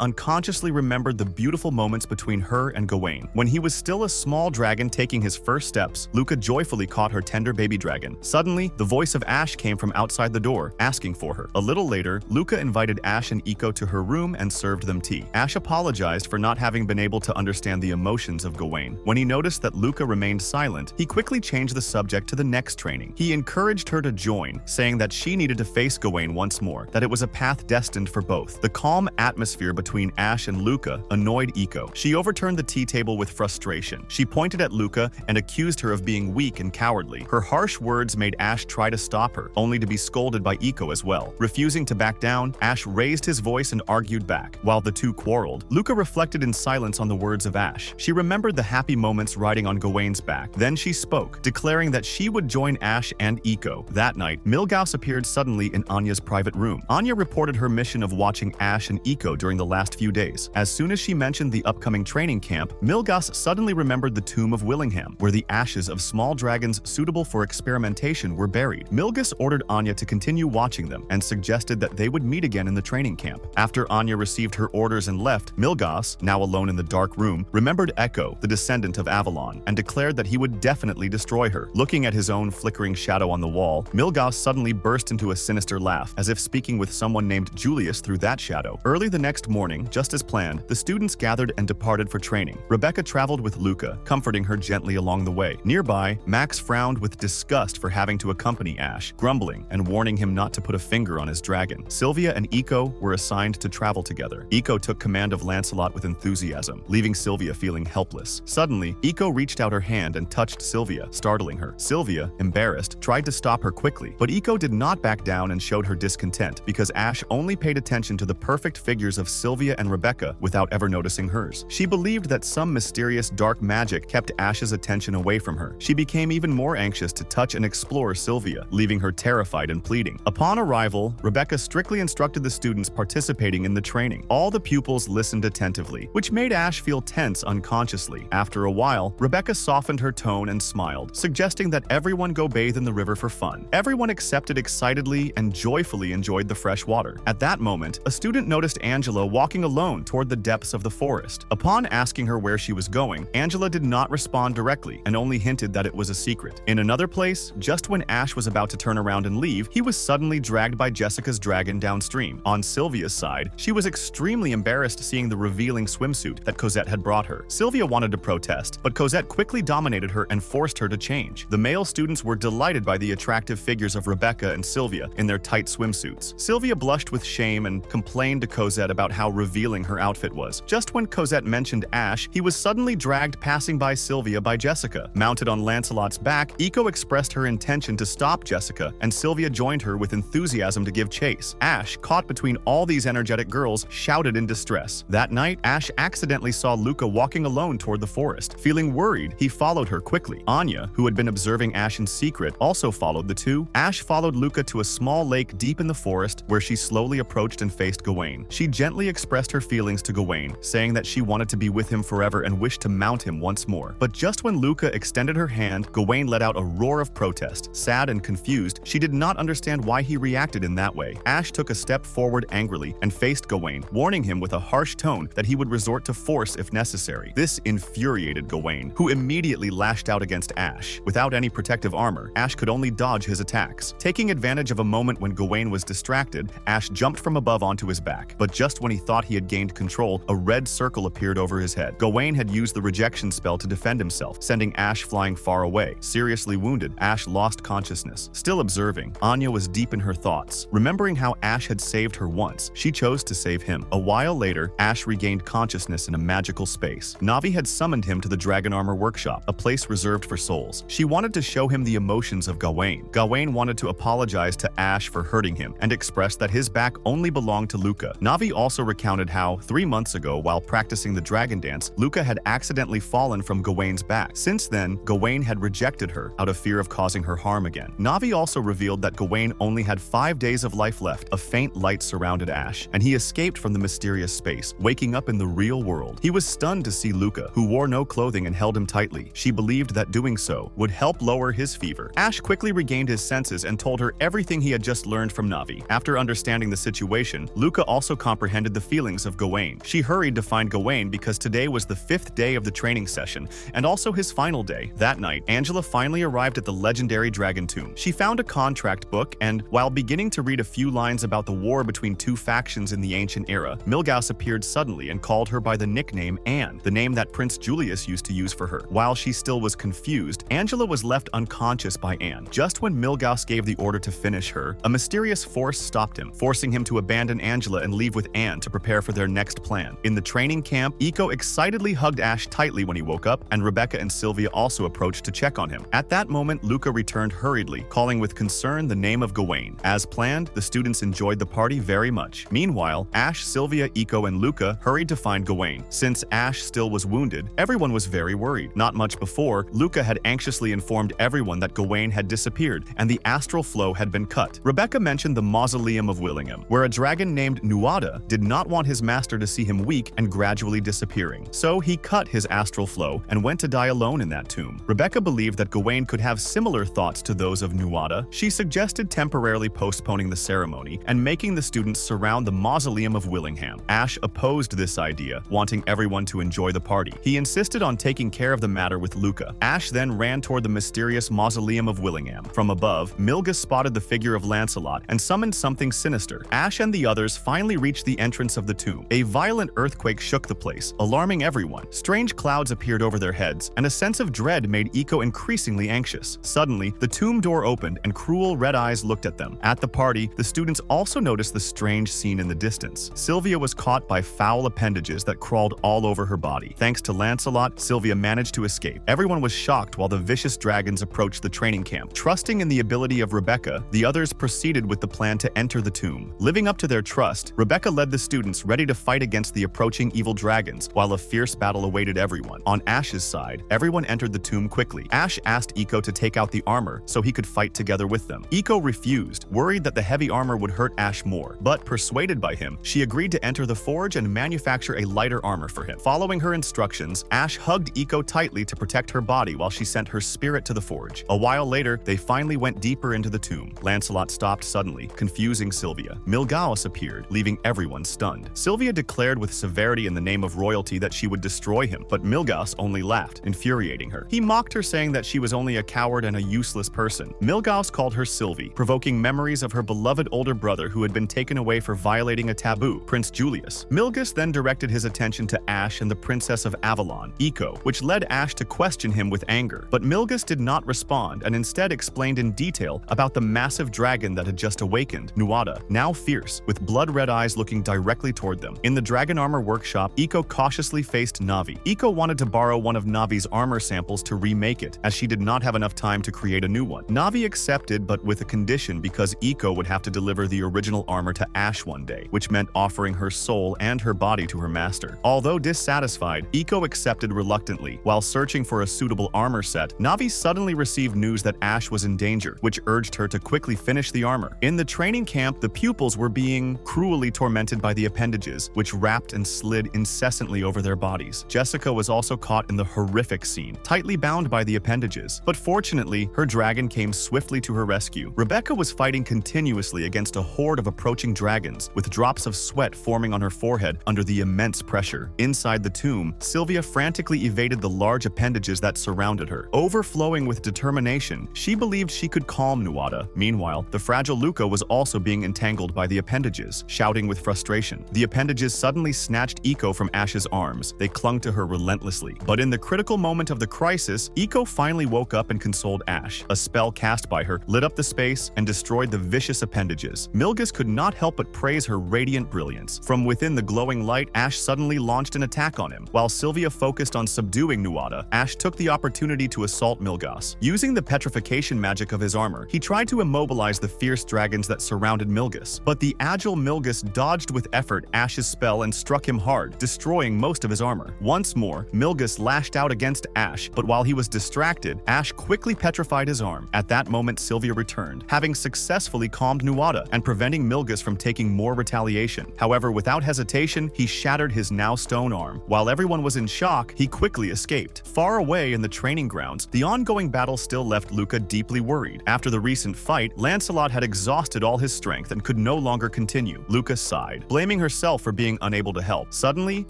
unconsciously remembered the beautiful moments between her and Gawain. When he was still a small dragon taking his first steps, Luca joyfully caught her tender baby dragon. Suddenly, the voice of Ash came from outside the door, asking for her. A little later, Luca invited Ash and Eiko to her room and served them tea. Ash apologized for not having been able to understand the emotions of Gawain. When he noticed that Luca remained silent, he quickly changed the subject to the next training. He encouraged her to join, saying that she needed to face Gawain once more, that it was a path destined for both. The calm atmosphere between Ash and Luca annoyed Eiko. She overturned the tea table with frustration. She pointed at Luca and accused her of being weak and cowardly. Her harsh words made Ash try to stop her, only to be scolded by Eiko as well. Refusing to back down, Ash raised his voice and argued back. While the two quarreled, Luca reflected in silence on the words of Ash. She remembered the happy moments riding on Gawain's back. Then she spoke, declaring that she would join Ash and Eiko. That night, Milgaus appeared suddenly in Anya's private room. Anya reported her mission of watching Ash and Eiko during the last few days. As soon as she mentioned the upcoming training camp, Milgaus suddenly remembered the tomb of Willingham, where the ashes of small dragons suitable for experimentation were buried. Milgaus ordered Anya to continue watching them and suggested that they would meet again in the training camp. After Anya received her orders and left, Milgaus, now alone in the dark room, remembered Echo, the descendant of Avalon, and declared that he would definitely destroy her. Looking at his own flickering shadow on the wall, Milgaus suddenly burst into a sinister laugh, as if speaking with someone named Julius through that shadow. Early the next morning, just as planned, the students gathered and departed for training. Rebecca traveled with Luca, comforting her gently along the way. Nearby, Max frowned with disgust for having to accompany Ash, grumbling and warning him not to put a finger on his dragon. Sylvia and Eiko were assigned to travel together. Eiko took command of Lancelot with enthusiasm, leaving Sylvia feeling helpless. Suddenly, Eiko reached out her hand and touched Sylvia, startling her. Sylvia, embarrassed, tried to stop her quickly, but Eiko did not back down and showed her discontent because Ash only paid attention to the perfect figures of Sylvia and Rebecca without ever noticing hers. She believed that some mysterious dark magic kept Ash's attention away from her. She became even more anxious to touch and explore Sylvia, leaving her terrified and pleading. Upon arrival, Rebecca strictly instructed the students participating in the training. All the pupils listened attentively, which made Ash feel tense unconsciously. After a while, Rebecca softened her tone and smiled, suggesting that everyone go bathe in the river for fun. Everyone accepted excitedly and joyfully enjoyed the fresh water. At that moment, a student noticed Angela walking alone toward the depths of the forest. Upon asking her where she was going, Angela did not respond directly and only hinted that it was a secret. In another place, just when Ash was about to turn around and leave, he was suddenly dragged by Jessica's dragon downstream. On Sylvia's side, she was extremely embarrassed seeing the revealing swimsuit that Cosette had brought her. Sylvia wanted to protest, but Cosette quickly dominated her and forced her to change. The male students were delighted by the attractive figures of Rebecca and Sylvia in their tight swimsuits. Sylvia blushed with shame and complained to Cosette about how revealing her outfit was. Just when Cosette mentioned Ash, he was suddenly dragged passing by Sylvia by Jessica. Mounted on Lancelot's back, Eiko expressed her intention to stop Jessica, and Sylvia joined her with enthusiasm to give chase. Ash, caught between all these energetic girls shouted in distress. That night, Ash accidentally saw Luca walking alone toward the forest. Feeling worried, he followed her quickly. Anya, who had been observing Ash in secret, also followed the two. Ash followed Luca to a small lake deep in the forest where she slowly approached and faced Gawain. She gently expressed her feelings to Gawain, saying that she wanted to be with him forever and wished to mount him once more. But just when Luca extended her hand, Gawain let out a roar of protest. Sad and confused, she did not understand why he reacted in that way. Ash took a step forward angrily and faced Gawain, warning him with a harsh tone that he would resort to force if necessary. This infuriated Gawain, who immediately lashed out against Ash. Without any protective armor, Ash could only dodge his attacks. Taking advantage of a moment when Gawain was distracted, Ash jumped from above onto his back. But just when he thought he had gained control, a red circle appeared over his head. Gawain had used the rejection spell to defend himself, sending Ash flying far away. Seriously wounded, Ash lost consciousness. Still observing, Anya was deep in her thoughts. Remembering how Ash had saved her once, she chose to save him. A while later, Ash regained consciousness in a magical space. Navi had summoned him to the Dragon Armor Workshop, a place reserved for souls. She wanted to show him the emotions of Gawain. Gawain wanted to apologize to Ash for hurting him and expressed that his back only belonged to Luca. Navi also recounted how, 3 months ago while practicing the dragon dance, Luca had accidentally fallen from Gawain's back. Since then, Gawain had rejected her out of fear of causing her harm again. Navi also revealed that Gawain only had 5 days of life left. A faint light surrounded Ash, and he escaped from the mysterious space, waking up in the real world. He was stunned to see Luca, who wore no clothing and held him tightly. She believed that doing so would help lower his fever. Ash quickly regained his senses and told her everything he had just learned from Navi. After understanding the situation, Luca also comprehended the feelings of Gawain. She hurried to find Gawain because today was the 5th day of the training session, and also his final day. That night, Angela finally arrived at the legendary dragon tomb. She found a contract book, and while beginning to read a few lines about the war between two factions in the ancient era, Milgaus appeared suddenly and called her by the nickname Anne, the name that Prince Julius used to use for her. While she still was confused, Angela was left unconscious by Anne. Just when Milgaus gave the order to finish her, a mysterious force stopped him, forcing him to abandon Angela and leave with Anne to prepare for their next plan. In the training camp, Eiko excitedly hugged Ash tightly when he woke up, and Rebecca and Sylvia also approached to check on him. At that moment, Luca returned hurriedly, calling with concern the name of Gawain. As planned, the students enjoyed the party very much. Meanwhile, Ash, Sylvia, Eiko, and Luca hurried to find Gawain. Since Ash still was wounded, everyone was very worried. Not much before, Luca had anxiously informed everyone that Gawain had disappeared and the astral flow had been cut. Rebecca mentioned the mausoleum of Willingham, where a dragon named Nuada did not want his master to see him weak and gradually disappearing. So he cut his astral flow and went to die alone in that tomb. Rebecca believed that Gawain could have similar thoughts to those of Nuada. She suggested temporarily postponing the ceremony and making the students surround the mausoleum of Willingham. Ash opposed this idea, wanting everyone to enjoy the party. He insisted on taking care of the matter with Luca. Ash then ran toward the mysterious mausoleum of Willingham. From above, Milga spotted the figure of Lancelot and summoned something sinister. Ash and the others finally reached the entrance of the tomb. A violent earthquake shook the place, alarming everyone. Strange clouds appeared over their heads, and a sense of dread made Eiko increasingly anxious. Suddenly, the tomb door opened and cruel red eyes looked at them. At the party, the students also noticed the strange scene in the distance. Sylvia was caught by foul appendages that crawled all over her body. Thanks to Lancelot, Sylvia managed to escape. Everyone was shocked while the vicious dragons approached the training camp. Trusting in the ability of Rebecca, the others proceeded with the plan to enter the tomb. Living up to their trust, Rebecca led the students ready to fight against the approaching evil dragons, while a fierce battle awaited everyone. On Ash's side, everyone entered the tomb quickly. Ash asked Eiko to take out the armor so he could fight together with them. Eiko refused, worried that the heavy armor would hurt Ash more, but persuaded by him, she agreed to enter the forge and manufacture a lighter armor for him. Following her instructions, Ash hugged Eiko tightly to protect her body while she sent her spirit to the forge. A while later, they finally went deeper into the tomb. Lancelot stopped suddenly, confusing Sylvia. Milgaus appeared, leaving everyone stunned. Sylvia declared with severity in the name of royalty that she would destroy him, but Milgaus only laughed, infuriating her. He mocked her, saying that she was only a coward and a useless person. Milgaus called her Sylvie, provoking memories of her beloved older brother who had been taken away for violating a taboo, Prince Julius. Milgaus then directed his attention to Ash and the Princess of Avalon, Eiko, which led Ash to question him with anger. But Milgaus did not respond and instead explained in detail about the massive dragon that had just awakened, Nuada, now fierce, with blood-red eyes looking directly toward them. In the Dragon Armor Workshop, Eiko cautiously faced Navi. Eiko wanted to borrow one of Navi's armor samples to remake it, as she did not have enough time to create a new one. Navi accepted, but with a condition, because Eiko would have to deliver the original armor to Ash one day, which which meant offering her soul and her body to her master. Although dissatisfied, Iko accepted reluctantly. While searching for a suitable armor set, Navi suddenly received news that Ash was in danger, which urged her to quickly finish the armor. In the training camp, the pupils were being cruelly tormented by the appendages, which wrapped and slid incessantly over their bodies. Jessica was also caught in the horrific scene, tightly bound by the appendages. But fortunately, her dragon came swiftly to her rescue. Rebecca was fighting continuously against a horde of approaching dragons, with drops of sweat forming on her forehead under the immense pressure. Inside the tomb, Sylvia frantically evaded the large appendages that surrounded her. Overflowing with determination, she believed she could calm Nuada. Meanwhile, the fragile Luca was also being entangled by the appendages, shouting with frustration. The appendages suddenly snatched Iko from Ash's arms. They clung to her relentlessly. But in the critical moment of the crisis, Iko finally woke up and consoled Ash. A spell cast by her lit up the space and destroyed the vicious appendages. Milgus could not help but praise her radiant brilliance. From within the glowing light, Ash suddenly launched an attack on him. While Sylvia focused on subduing Nuada, Ash took the opportunity to assault Milgas. Using the petrification magic of his armor, he tried to immobilize the fierce dragons that surrounded Milgus. But the agile Milgus dodged with effort Ash's spell and struck him hard, destroying most of his armor. Once more, Milgus lashed out against Ash, but while he was distracted, Ash quickly petrified his arm. At that moment, Sylvia returned, having successfully calmed Nuada and preventing Milgus from taking more retaliation. However, without hesitation, he shattered his now stone arm. While everyone was in shock, he quickly escaped. Far away in the training grounds, the ongoing battle still left Luca deeply worried. After the recent fight, Lancelot had exhausted all his strength and could no longer continue. Luca sighed, blaming herself for being unable to help. Suddenly,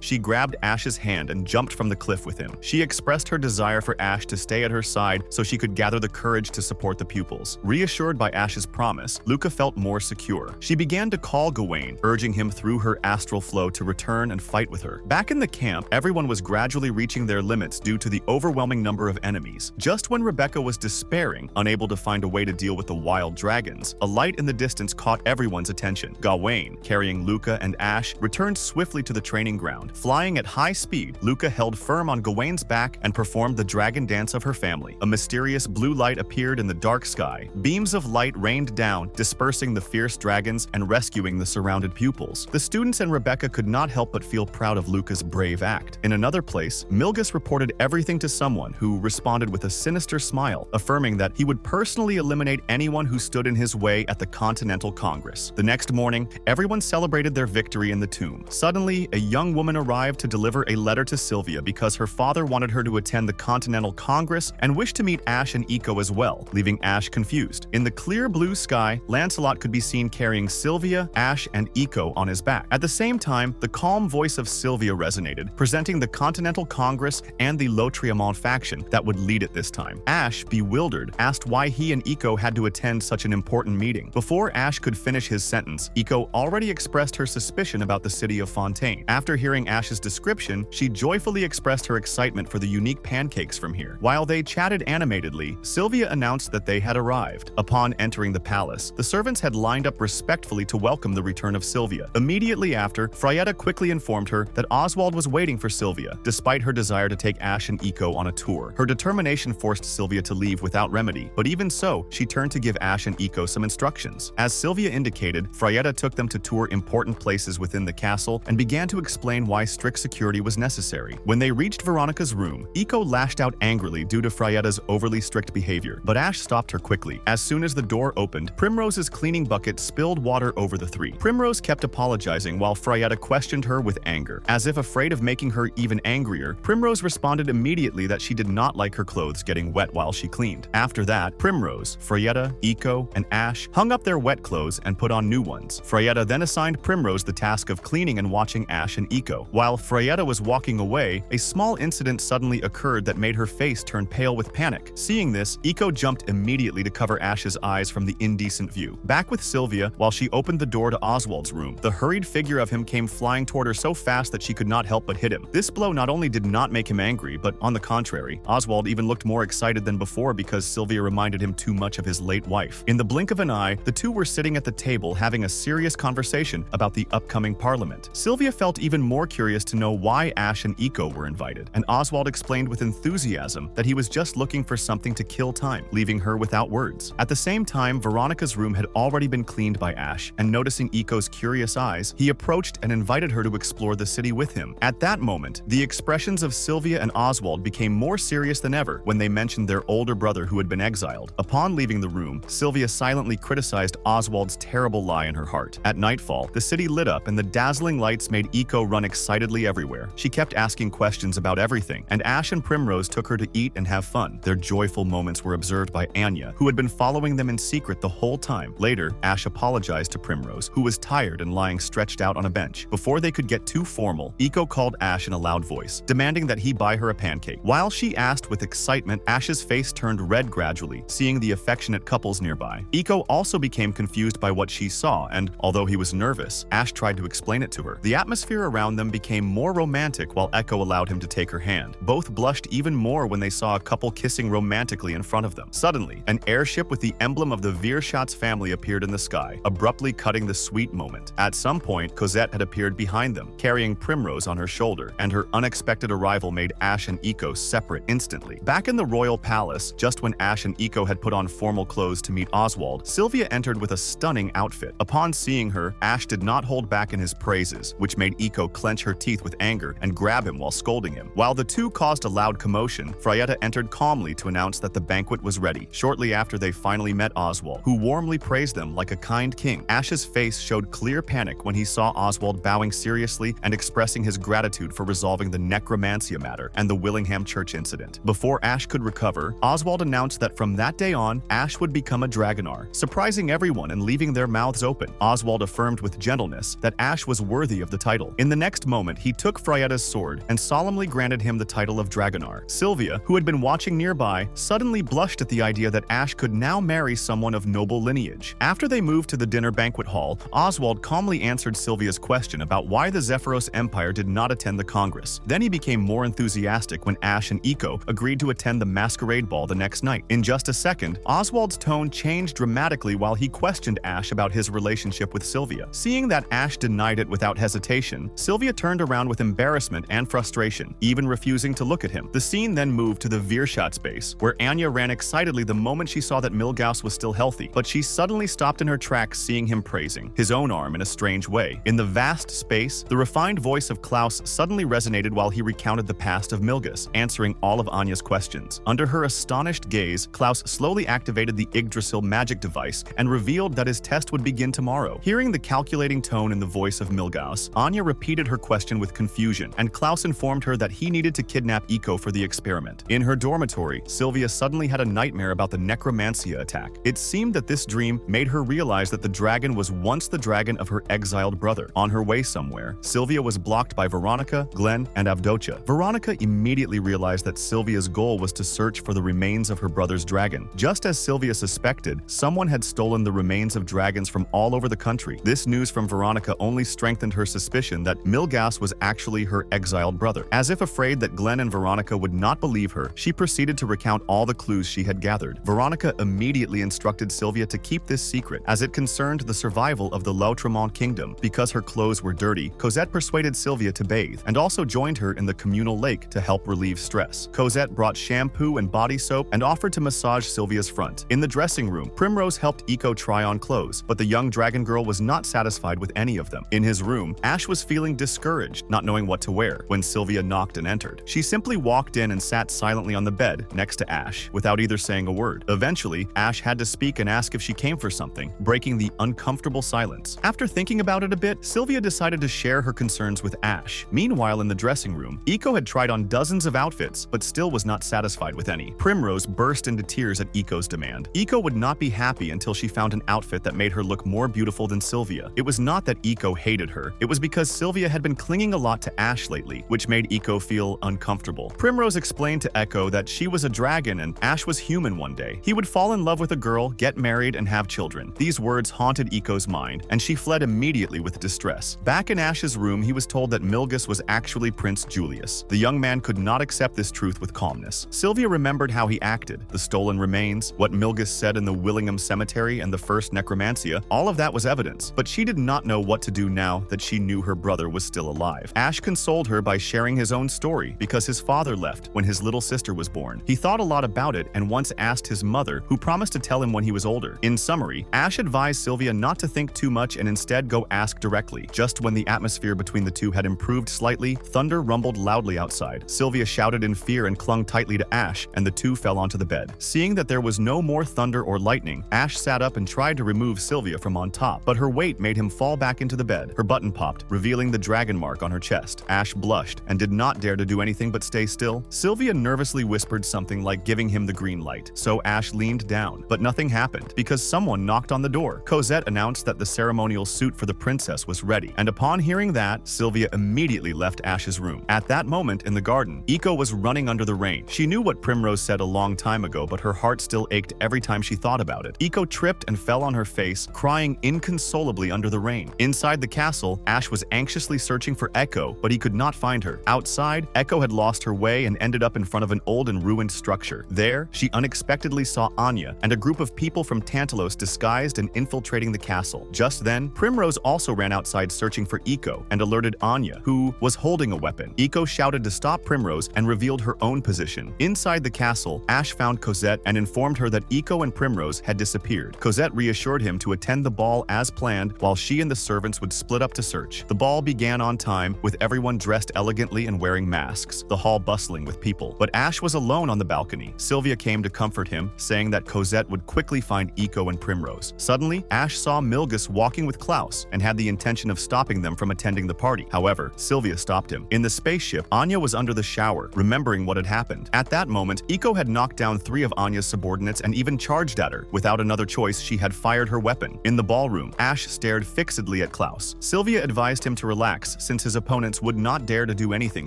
she grabbed Ash's hand and jumped from the cliff with him. She expressed her desire for Ash to stay at her side so she could gather the courage to support the pupils. Reassured by Ash's promise, Luca felt more secure. She began to call Gawain, urging him through her astral flow to return and fight with her. Back in the camp, everyone was gradually reaching their limits due to the overwhelming number of enemies. Just when Rebecca was despairing, unable to find a way to deal with the wild dragons, a light in the distance caught everyone's attention. Gawain, carrying Luca and Ash, returned swiftly to the training ground. Flying at high speed, Luca held firm on Gawain's back and performed the dragon dance of her family. A mysterious blue light appeared in the dark sky. Beams of light rained down, dispersing the fierce dragons and rescuing the surrounded pupils. The students and Rebecca could not help but feel proud of Luca's brave act. In another place, Milgus reported everything to someone who responded with a sinister smile, affirming that he would personally eliminate anyone who stood in his way at the Continental Congress. The next morning, everyone celebrated their victory in the tomb. Suddenly, a young woman arrived to deliver a letter to Sylvia because her father wanted her to attend the Continental Congress and wished to meet Ash and Iko as well, leaving Ash confused. In the clear blue sky, Lancelot could be seen carrying Sylvia, Ash, and Iko on his back. At the same time, the calm voice of Sylvia resonated, presenting the Continental Congress and the Lotriamont faction that would lead it this time. Ash, bewildered, asked why he and Iko had to attend such an important meeting. Before Ash could finish his sentence, Iko already expressed her suspicion about the city of Fontaine. After hearing Ash's description, she joyfully expressed her excitement for the unique pancakes from here. While they chatted animatedly, Sylvia announced that they had arrived. Upon entering the palace, the servants had lined up respectfully to welcome the return of Sylvia. Immediately after, Frietta quickly informed her that Oswald was waiting for Sylvia, despite her desire to take Ash and Iko on a tour. Her determination forced Sylvia to leave without remedy, but even so, she turned to give Ash and Iko some instructions. As Sylvia indicated, Frietta took them to tour important places within the castle and began to explain why strict security was necessary. When they reached Veronica's room, Iko lashed out angrily due to Frietta's overly strict behavior, but Ash stopped her quickly. As soon as the door opened, Primrose's cleaning bucket spilled water over the three. Primrose kept apologizing while Frietta questioned her with anger. As if afraid of making her even angrier, Primrose responded immediately that she did not like her clothes getting wet while she cleaned. After that, Primrose, Frietta, Iko, and Ash hung up their wet clothes and put on new ones. Frietta then assigned Primrose the task of cleaning and watching Ash and Iko. While Frietta was walking away, a small incident suddenly occurred that made her face turn pale with panic. Seeing this, Iko jumped immediately to cover Ash's eyes from the indecent view. Back with Sylvia, while she opened the door to Oswald's room, the hurried figure of him came flying toward her so fast that she could not help but hit him. This blow not only did not make him angry, but on the contrary, Oswald even looked more excited than before because Sylvia reminded him too much of his late wife. In the blink of an eye, the two were sitting at the table having a serious conversation about the upcoming parliament. Sylvia felt even more curious to know why Ash and Iko were invited, and Oswald explained with enthusiasm that he was just looking for something to kill time, leaving her without words. At the same time, Veronica's room had already been cleaned by Ash, and noticing Iko's curious eyes, he approached and invited her to explore the city with him. At that moment, the expressions of Sylvia and Oswald became more serious than ever when they mentioned their older brother who had been exiled. Upon leaving the room, Sylvia silently criticized Oswald's terrible lie in her heart. At nightfall, the city lit up and the dazzling lights made Eiko run excitedly everywhere. She kept asking questions about everything, and Ash and Primrose took her to eat and have fun. Their joyful moments were observed by Anya, who had been following them in secret the whole time. Later, Ash apologized to Primrose, who was tired and lying stretched out on a bench. Before they could get too formal, Eiko called Ash in a loud voice, demanding that he buy her a pancake. While she asked with excitement, Ash's face turned red gradually, seeing the affectionate couples nearby. Eiko also became confused by what she saw, and although he was nervous, Ash tried to explain it to her. The atmosphere around them became more romantic while Echo allowed him to take her hand. Both blushed even more when they saw a couple kissing romantically in front of them. Suddenly, an airship with the emblem of the Veerschatz family appeared in the sky, abruptly cutting the sweet moment. At some point, Cosette had appeared behind them, carrying Primrose on her shoulder, and her unexpected arrival made Ash and Eiko separate instantly. Back in the royal palace, just when Ash and Eiko had put on formal clothes to meet Oswald, Sylvia entered with a stunning outfit. Upon seeing her, Ash did not hold back in his praises, which made Eiko clench her teeth with anger and grab him while scolding him. While the two caused a loud commotion, Frietta entered calmly to announce that the banquet was ready. Shortly after they finally met Oswald, who warmly praised them like a kind king. Ash's face showed clear panic when he saw Oswald bowing seriously and expressing his gratitude for resolving the Necromancia matter and the Willingham Church incident. Before Ash could recover, Oswald announced that from that day on, Ash would become a Dragonar, surprising everyone and leaving their mouths open. Oswald affirmed with gentleness that Ash was worthy of the title. In the next moment, he took Frietta's sword and solemnly granted him the title of Dragonar. Sylvia, who had been watching nearby, suddenly blushed at the idea that Ash could now marry someone of noble lineage. After they moved to the dinner banquet hall, Oswald calmly answered Sylvia's question about why the Zephyros Empire did not attend the Congress. Then he became more enthusiastic when Ash and Eiko agreed to attend the masquerade ball the next night. In just a second, Oswald's tone changed dramatically while he questioned Ash about his relationship with Sylvia. Seeing that Ash denied it without hesitation, Sylvia turned around with embarrassment and frustration, even refusing to look at him. The scene then moved to the Veerschatz base, where Anya ran excitedly the moment she saw that Milgaus was still healthy, but she suddenly stopped in her tracks seeing him praising his own arm in a strange way. In the vast space, the refined voice of Klaus suddenly resonated while he recounted the past of Milgaus, answering all of Anya's questions. Under her astonished gaze, Klaus slowly activated the Yggdrasil magic device and revealed that his test would begin tomorrow. Hearing the calculating tone in the voice of Milgaus, Anya repeated her question with confusion, and Klaus informed her that he needed to kidnap Eiko for the experiment. In her dormitory, Sylvia suddenly had a nightmare about the Necromancia attack. It seemed that this dream made her realize that the dragon was once the dragon of her exiled brother. On her way somewhere, Sylvia was blocked by Veronica, Glenn, and Avdotia. Veronica immediately realized that Sylvia's goal was to search for the remains of her brother's dragon. Just as Sylvia suspected, someone had stolen the remains of dragons from all over the country. This news from Veronica only strengthened her suspicion that Milgaus was actually her exiled brother. As if afraid that Glenn and Veronica would not believe her, she proceeded to recount all the clues she had gathered. Veronica immediately instructed Sylvia to keep this secret, as it concerned the survival of the L'Outremont kingdom. Because her clothes were dirty, Cosette persuaded Sylvia to bathe, and also joined her in the communal lake to help relieve stress. Cosette brought shampoo and body soap and offered to massage Sylvia's front. In the dressing room, Primrose helped Eiko try on clothes, but the young dragon girl was not satisfied with any of them. In his room, Ash was feeling discouraged, not knowing what to wear, when Sylvia knocked and entered. She simply walked in and sat silently on the bed next to Ash, without either saying a word. Eventually, Ash had to speak and ask if she came for something, breaking the uncomfortable silence. After thinking about it a bit, Sylvia decided to share her concerns with Ash. Meanwhile, in the dressing room, Eiko had tried on dozens of outfits, but still was not satisfied with any. Primrose burst into tears at Eiko's demand. Eiko would not be happy until she found an outfit that made her look more beautiful than Sylvia. It was not that Eiko hated her, it was because Sylvia had been clinging a lot to Ash lately, which made Eiko feel uncomfortable. Primrose explained to Eiko that she was a dragon and Ash was human one day. He would fall in love with a girl, get married, and have children. These words haunted Eiko's mind, and she fled immediately with distress. Back in Ash's room, he was told that Milgaus was actually Prince Julius. The young man could not accept this truth with calmness. Sylvia remembered how he acted, the stolen remains, what Milgaus said in the Willingham Cemetery and the first Necromancia. All of that was evidence, but she did not know what to do now that she knew her brother was still alive. Ash consoled her by sharing his own story because his father left when his little sister was born. He thought a lot about it and once asked his mother, who promised to tell him when he was older. In summary, Ash advised Sylvia not to think too much and instead go ask directly. Just when the atmosphere between the two had improved slightly, thunder rumbled loudly outside. Sylvia shouted in fear and clung tightly to Ash, and the two fell onto the bed. Seeing that there was no more thunder or lightning, Ash sat up and tried to remove Sylvia from on top, but her weight made him fall back into the bed. Her button popped, revealing the dragon mark on her chest. Ash blushed and did not dare to do anything but stay still. Sylvia nervously whispered something like giving him the green light, so Ash leaned down, but nothing happened because someone knocked on the door. Cosette announced that the ceremonial suit for the princess was ready, and upon hearing that, Sylvia immediately left Ash's room. At that moment in the garden, Eiko was running under the rain. She knew what Primrose said a long time ago, but her heart still ached every time she thought about it. Eiko tripped and fell on her face, crying inconsolably under the rain. Inside the castle, Ash was anxiously searching for Echo, but he could not find her. Outside, Echo had lost her way and ended up in front of an old and ruined structure. There, she unexpectedly saw Anya and a group of people from Tantalos disguised and infiltrating the castle. Just then, Primrose also ran outside searching for Eiko and alerted Anya, who was holding a weapon. Eiko shouted to stop Primrose and revealed her own position. Inside the castle, Ash found Cosette and informed her that Eiko and Primrose had disappeared. Cosette reassured him to attend the ball as planned, while she and the servants would split up to search. The ball began on time, with everyone dressed elegantly and wearing masks, the hall bustling with people. But Ash was alone on the balcony. Sylvia came to comfort him, saying that Cosette would quickly find Eiko and Primrose. Suddenly, Ash saw Milgus walking with Klaus and had the intention of stopping them from attending the party. However, Sylvia stopped him. In the spaceship, Anya was under the shower, remembering what had happened. At that moment, Eiko had knocked down 3 of Anya's subordinates and even charged at her. Without another choice, she had fired her weapon. In the ballroom, Ash stared fixedly at Klaus. Sylvia advised him to relax since his opponents would not dare to do anything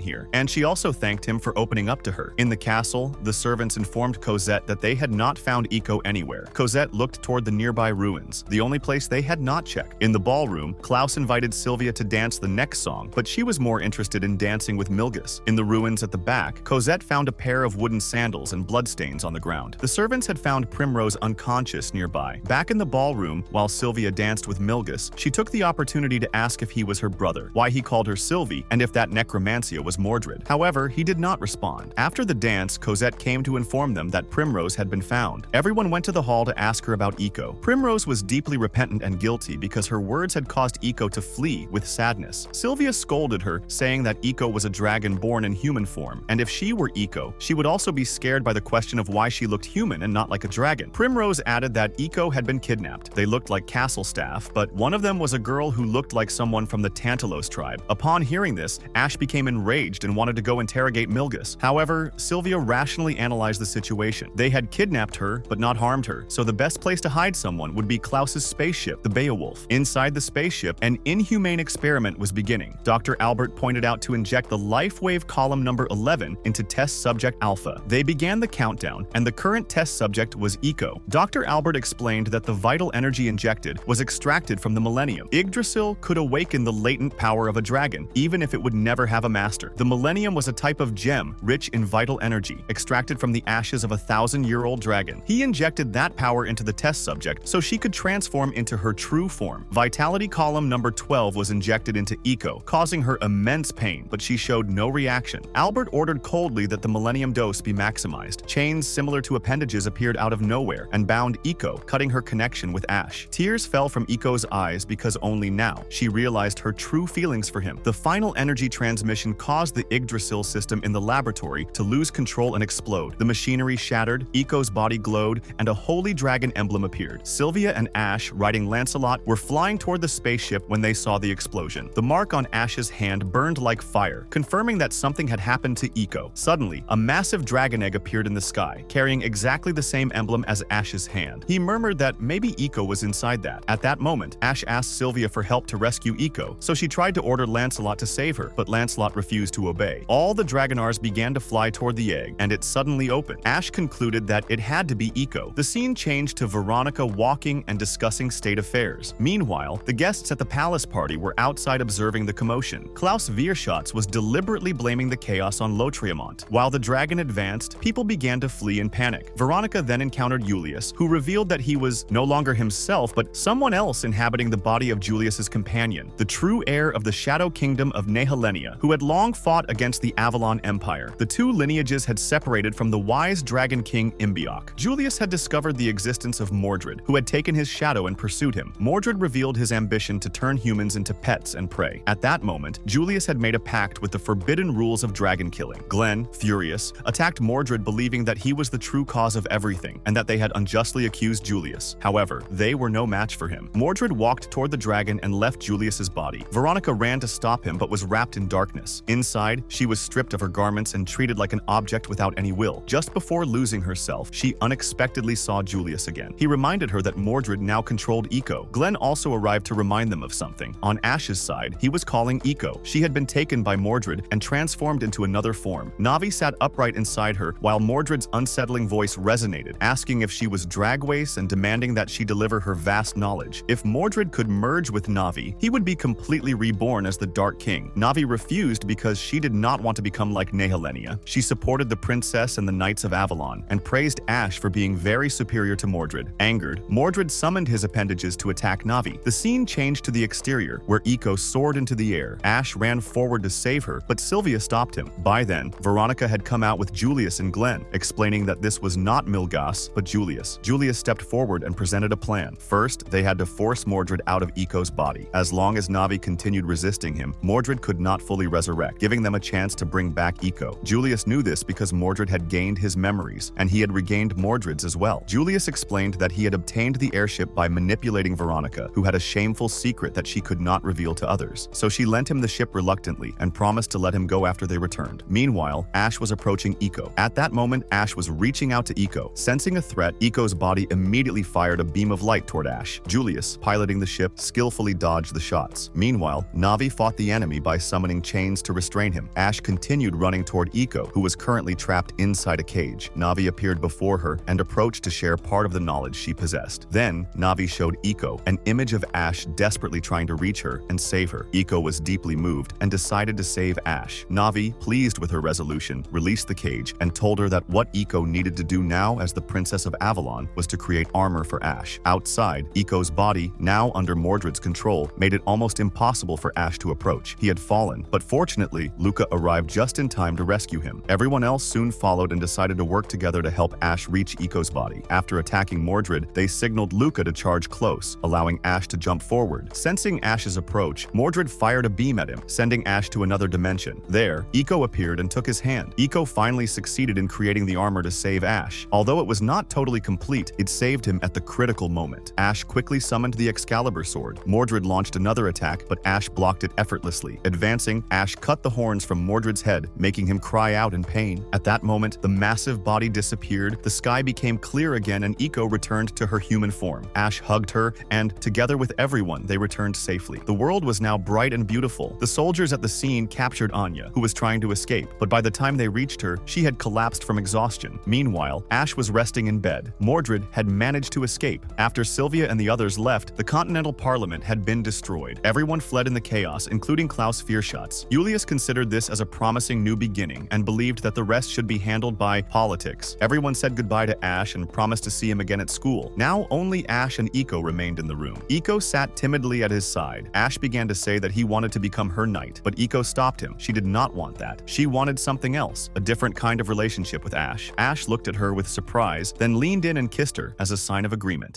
here, and she also thanked him for opening up to her. In the castle, the servants informed Cosette that they had not found Eiko anywhere. Cosette looked toward the nearby ruins, the only place they had not checked. In the ballroom, Klaus invited Sylvia to dance the next song, but she was more interested in dancing with Milgus. In the ruins at the back, Cosette found a pair of wooden sandals and bloodstains on the ground. The servants had found Primrose unconscious nearby. Back in the ballroom, while Sylvia danced with Milgus, she took the opportunity to ask if he was her brother, why he called her Sylvie, and if that Necromancia was Morrid. However, he did not respond. After the dance, Cosette came to inform them that Primrose had been found. Everyone went to the hall to ask her about Eiko. Primrose was deeply repentant and guilty because her words had caused Eiko to flee with sadness. Sylvia scolded her, saying that Eiko was a dragon born in human form, and if she were Eiko, she would also be scared by the question of why she looked human and not like a dragon. Primrose added that Eiko had been kidnapped. They looked like castle staff, but one of them was a girl who looked like someone from the Tantalos tribe. Upon hearing this, Ash became enraged and wanted to go interrogate Milgus. However, Sylvia rationally analyzed the situation. They had kidnapped her, but not harmed her, so the best place to hide someone would be Klaus's spaceship, the Beowulf. Inside the spaceship, an inhumane experiment was beginning. Dr. Albert pointed out to inject the life wave column number 11 into test subject Alpha. They began the countdown, and the current test subject was Eiko. Dr. Albert explained that the vital energy injected was extracted from the Millennium. Yggdrasil could awaken the latent power of a dragon, even if it would never have a master. The Millennium was a type of gem rich in vital energy, extracted from the ashes of a 1,000-year-old dragon. He injected that power into the test subject so she could transform into her true form. Vitality column number 12 was injected into Eiko, causing her immense pain, but she showed no reaction. Albert ordered coldly that the Millennium dose be maximized. Chains similar to appendages appeared out of nowhere and bound Eiko, cutting her connection with Ash. Tears fell from Eiko's eyes because only now she realized her true feelings for him. The final energy transmission caused the Yggdrasil system in the laboratory to lose control and explode. The machinery shattered, Eiko's body glowed, and a holy dragon emblem appeared. Sylvia and Ash, riding Lancelot, were flying toward the spaceship when they saw the explosion. The mark on Ash's hand burned like fire, confirming that something had happened to Eiko. Suddenly, a massive dragon egg appeared in the sky, carrying exactly the same emblem as Ash's hand. He murmured that maybe Eiko was inside that. At that moment, Ash asked Sylvia for help to rescue Eiko, so she tried to order Lancelot to save her, but Lancelot refused to obey. All the Dragonars began to fly toward the egg, and it suddenly opened. Ash concluded that it had to be Eiko. The scene changed to Veronica walking and discussing state affairs. Meanwhile, the guests at the palace party were outside observing the commotion. Klaus Vierschatz was deliberately blaming the chaos on Lotriamont. While the dragon advanced, people began to flee in panic. Veronica then encountered Julius, who revealed that he was no longer himself, but someone else inhabiting the body of Julius's companion, the true heir of the Shadow Kingdom of Nehelenia, who had long fought against the Avalon Empire. The two lineages had separated from the wise dragon king Imbiok. Julius had discovered the existence of Morrid, who had taken his shadow and pursued him. Morrid revealed revealed his ambition to turn humans into pets and prey. At that moment, Julius had made a pact with the forbidden rules of dragon killing. Glenn, furious, attacked Morrid, believing that he was the true cause of everything and that they had unjustly accused Julius. However, they were no match for him. Morrid walked toward the dragon and left Julius's body. Veronica ran to stop him but was wrapped in darkness. Inside, she was stripped of her garments and treated like an object without any will. Just before losing herself, she unexpectedly saw Julius again. He reminded her that Morrid now controlled Eco. Glenn also arrived to remind them of something. On Ash's side, he was calling Eco. She had been taken by Morrid and transformed into another form. Navi sat upright inside her while Mordred's unsettling voice resonated, asking if she was Dragwace and demanding that she deliver her vast knowledge. If Morrid could merge with Navi, he would be completely reborn as the Dark King. Navi refused because she did not want to become like Nehelenia. She supported the princess and the Knights of Avalon and praised Ash for being very superior to Morrid. Angered, Morrid summoned his appendages to attack Navi. The scene changed to the exterior, where Eco soared into the air. Ash ran forward to save her, but Sylvia stopped him. By then, Veronica had come out with Julius and Glenn, explaining that this was not Milgas, but Julius. Julius stepped forward and presented a plan. First, they had to force Morrid out of Eco's body. As long as Navi continued resisting him, Morrid could not fully resurrect, giving them a chance to bring back Eco. Julius knew this because Morrid had gained his memories, and he had regained Mordred's as well. Julius explained that he had obtained the airship by manipulating Veronica, who had a shameful secret that she could not reveal to others. So she lent him the ship reluctantly and promised to let him go after they returned. Meanwhile, Ash was approaching Eco. At that moment, Ash was reaching out to Eco. Sensing a threat, Eco's body immediately fired a beam of light toward Ash. Julius, piloting the ship, skillfully dodged the shots. Meanwhile, Navi fought the enemy by summoning chains to restrain him. Ash continued running toward Eco, who was currently trapped inside a cage. Navi appeared before her and approached to share part of the knowledge she possessed. Then, Navi showed Eco an image of Ash desperately trying to reach her and save her. Eco was deeply moved and decided to save Ash. Navi, pleased with her resolution, released the cage and told her that what Eco needed to do now as the Princess of Avalon was to create armor for Ash. Outside, Eco's body, now under Mordred's control, made it almost impossible for Ash to approach. He had fallen, but fortunately, Luca arrived just in time to rescue him. Everyone else soon followed and decided to work together to help Ash reach Eco's body. After attacking Morrid, they signaled Luca to charge close, allowing Ash to jump forward. Sensing Ash's approach, Morrid fired a beam at him, sending Ash to another dimension. There, Eco appeared and took his hand. Eco finally succeeded in creating the armor to save Ash. Although it was not totally complete, it saved him at the critical moment. Ash quickly summoned the Excalibur sword. Morrid launched another attack, but Ash blocked it effortlessly. Advancing, Ash cut the horns from Mordred's head, making him cry out in pain. At that moment, the massive body disappeared, the sky became clear again, and Eco returned to her human form. Ash hugged her, and together with everyone, they returned safely. The world was now bright and beautiful. The soldiers at the scene captured Anya, who was trying to escape, but by the time they reached her, she had collapsed from exhaustion. Meanwhile, Ash was resting in bed. Morrid had managed to escape. After Sylvia and the others left, the Continental Parliament had been destroyed. Everyone fled in the chaos, including Klaus Vierschatz. Julius considered this as a promising new beginning and believed that the rest should be handled by politics. Everyone said goodbye to Ash and promised to see him again at school. Now only Ash and Eco remained in the room. Eco sat timidly at his side. Ash began to say that he wanted to become her knight, but Eco stopped him. She did not want that. She wanted something else, a different kind of relationship with Ash. Ash looked at her with surprise, then leaned in and kissed her as a sign of agreement.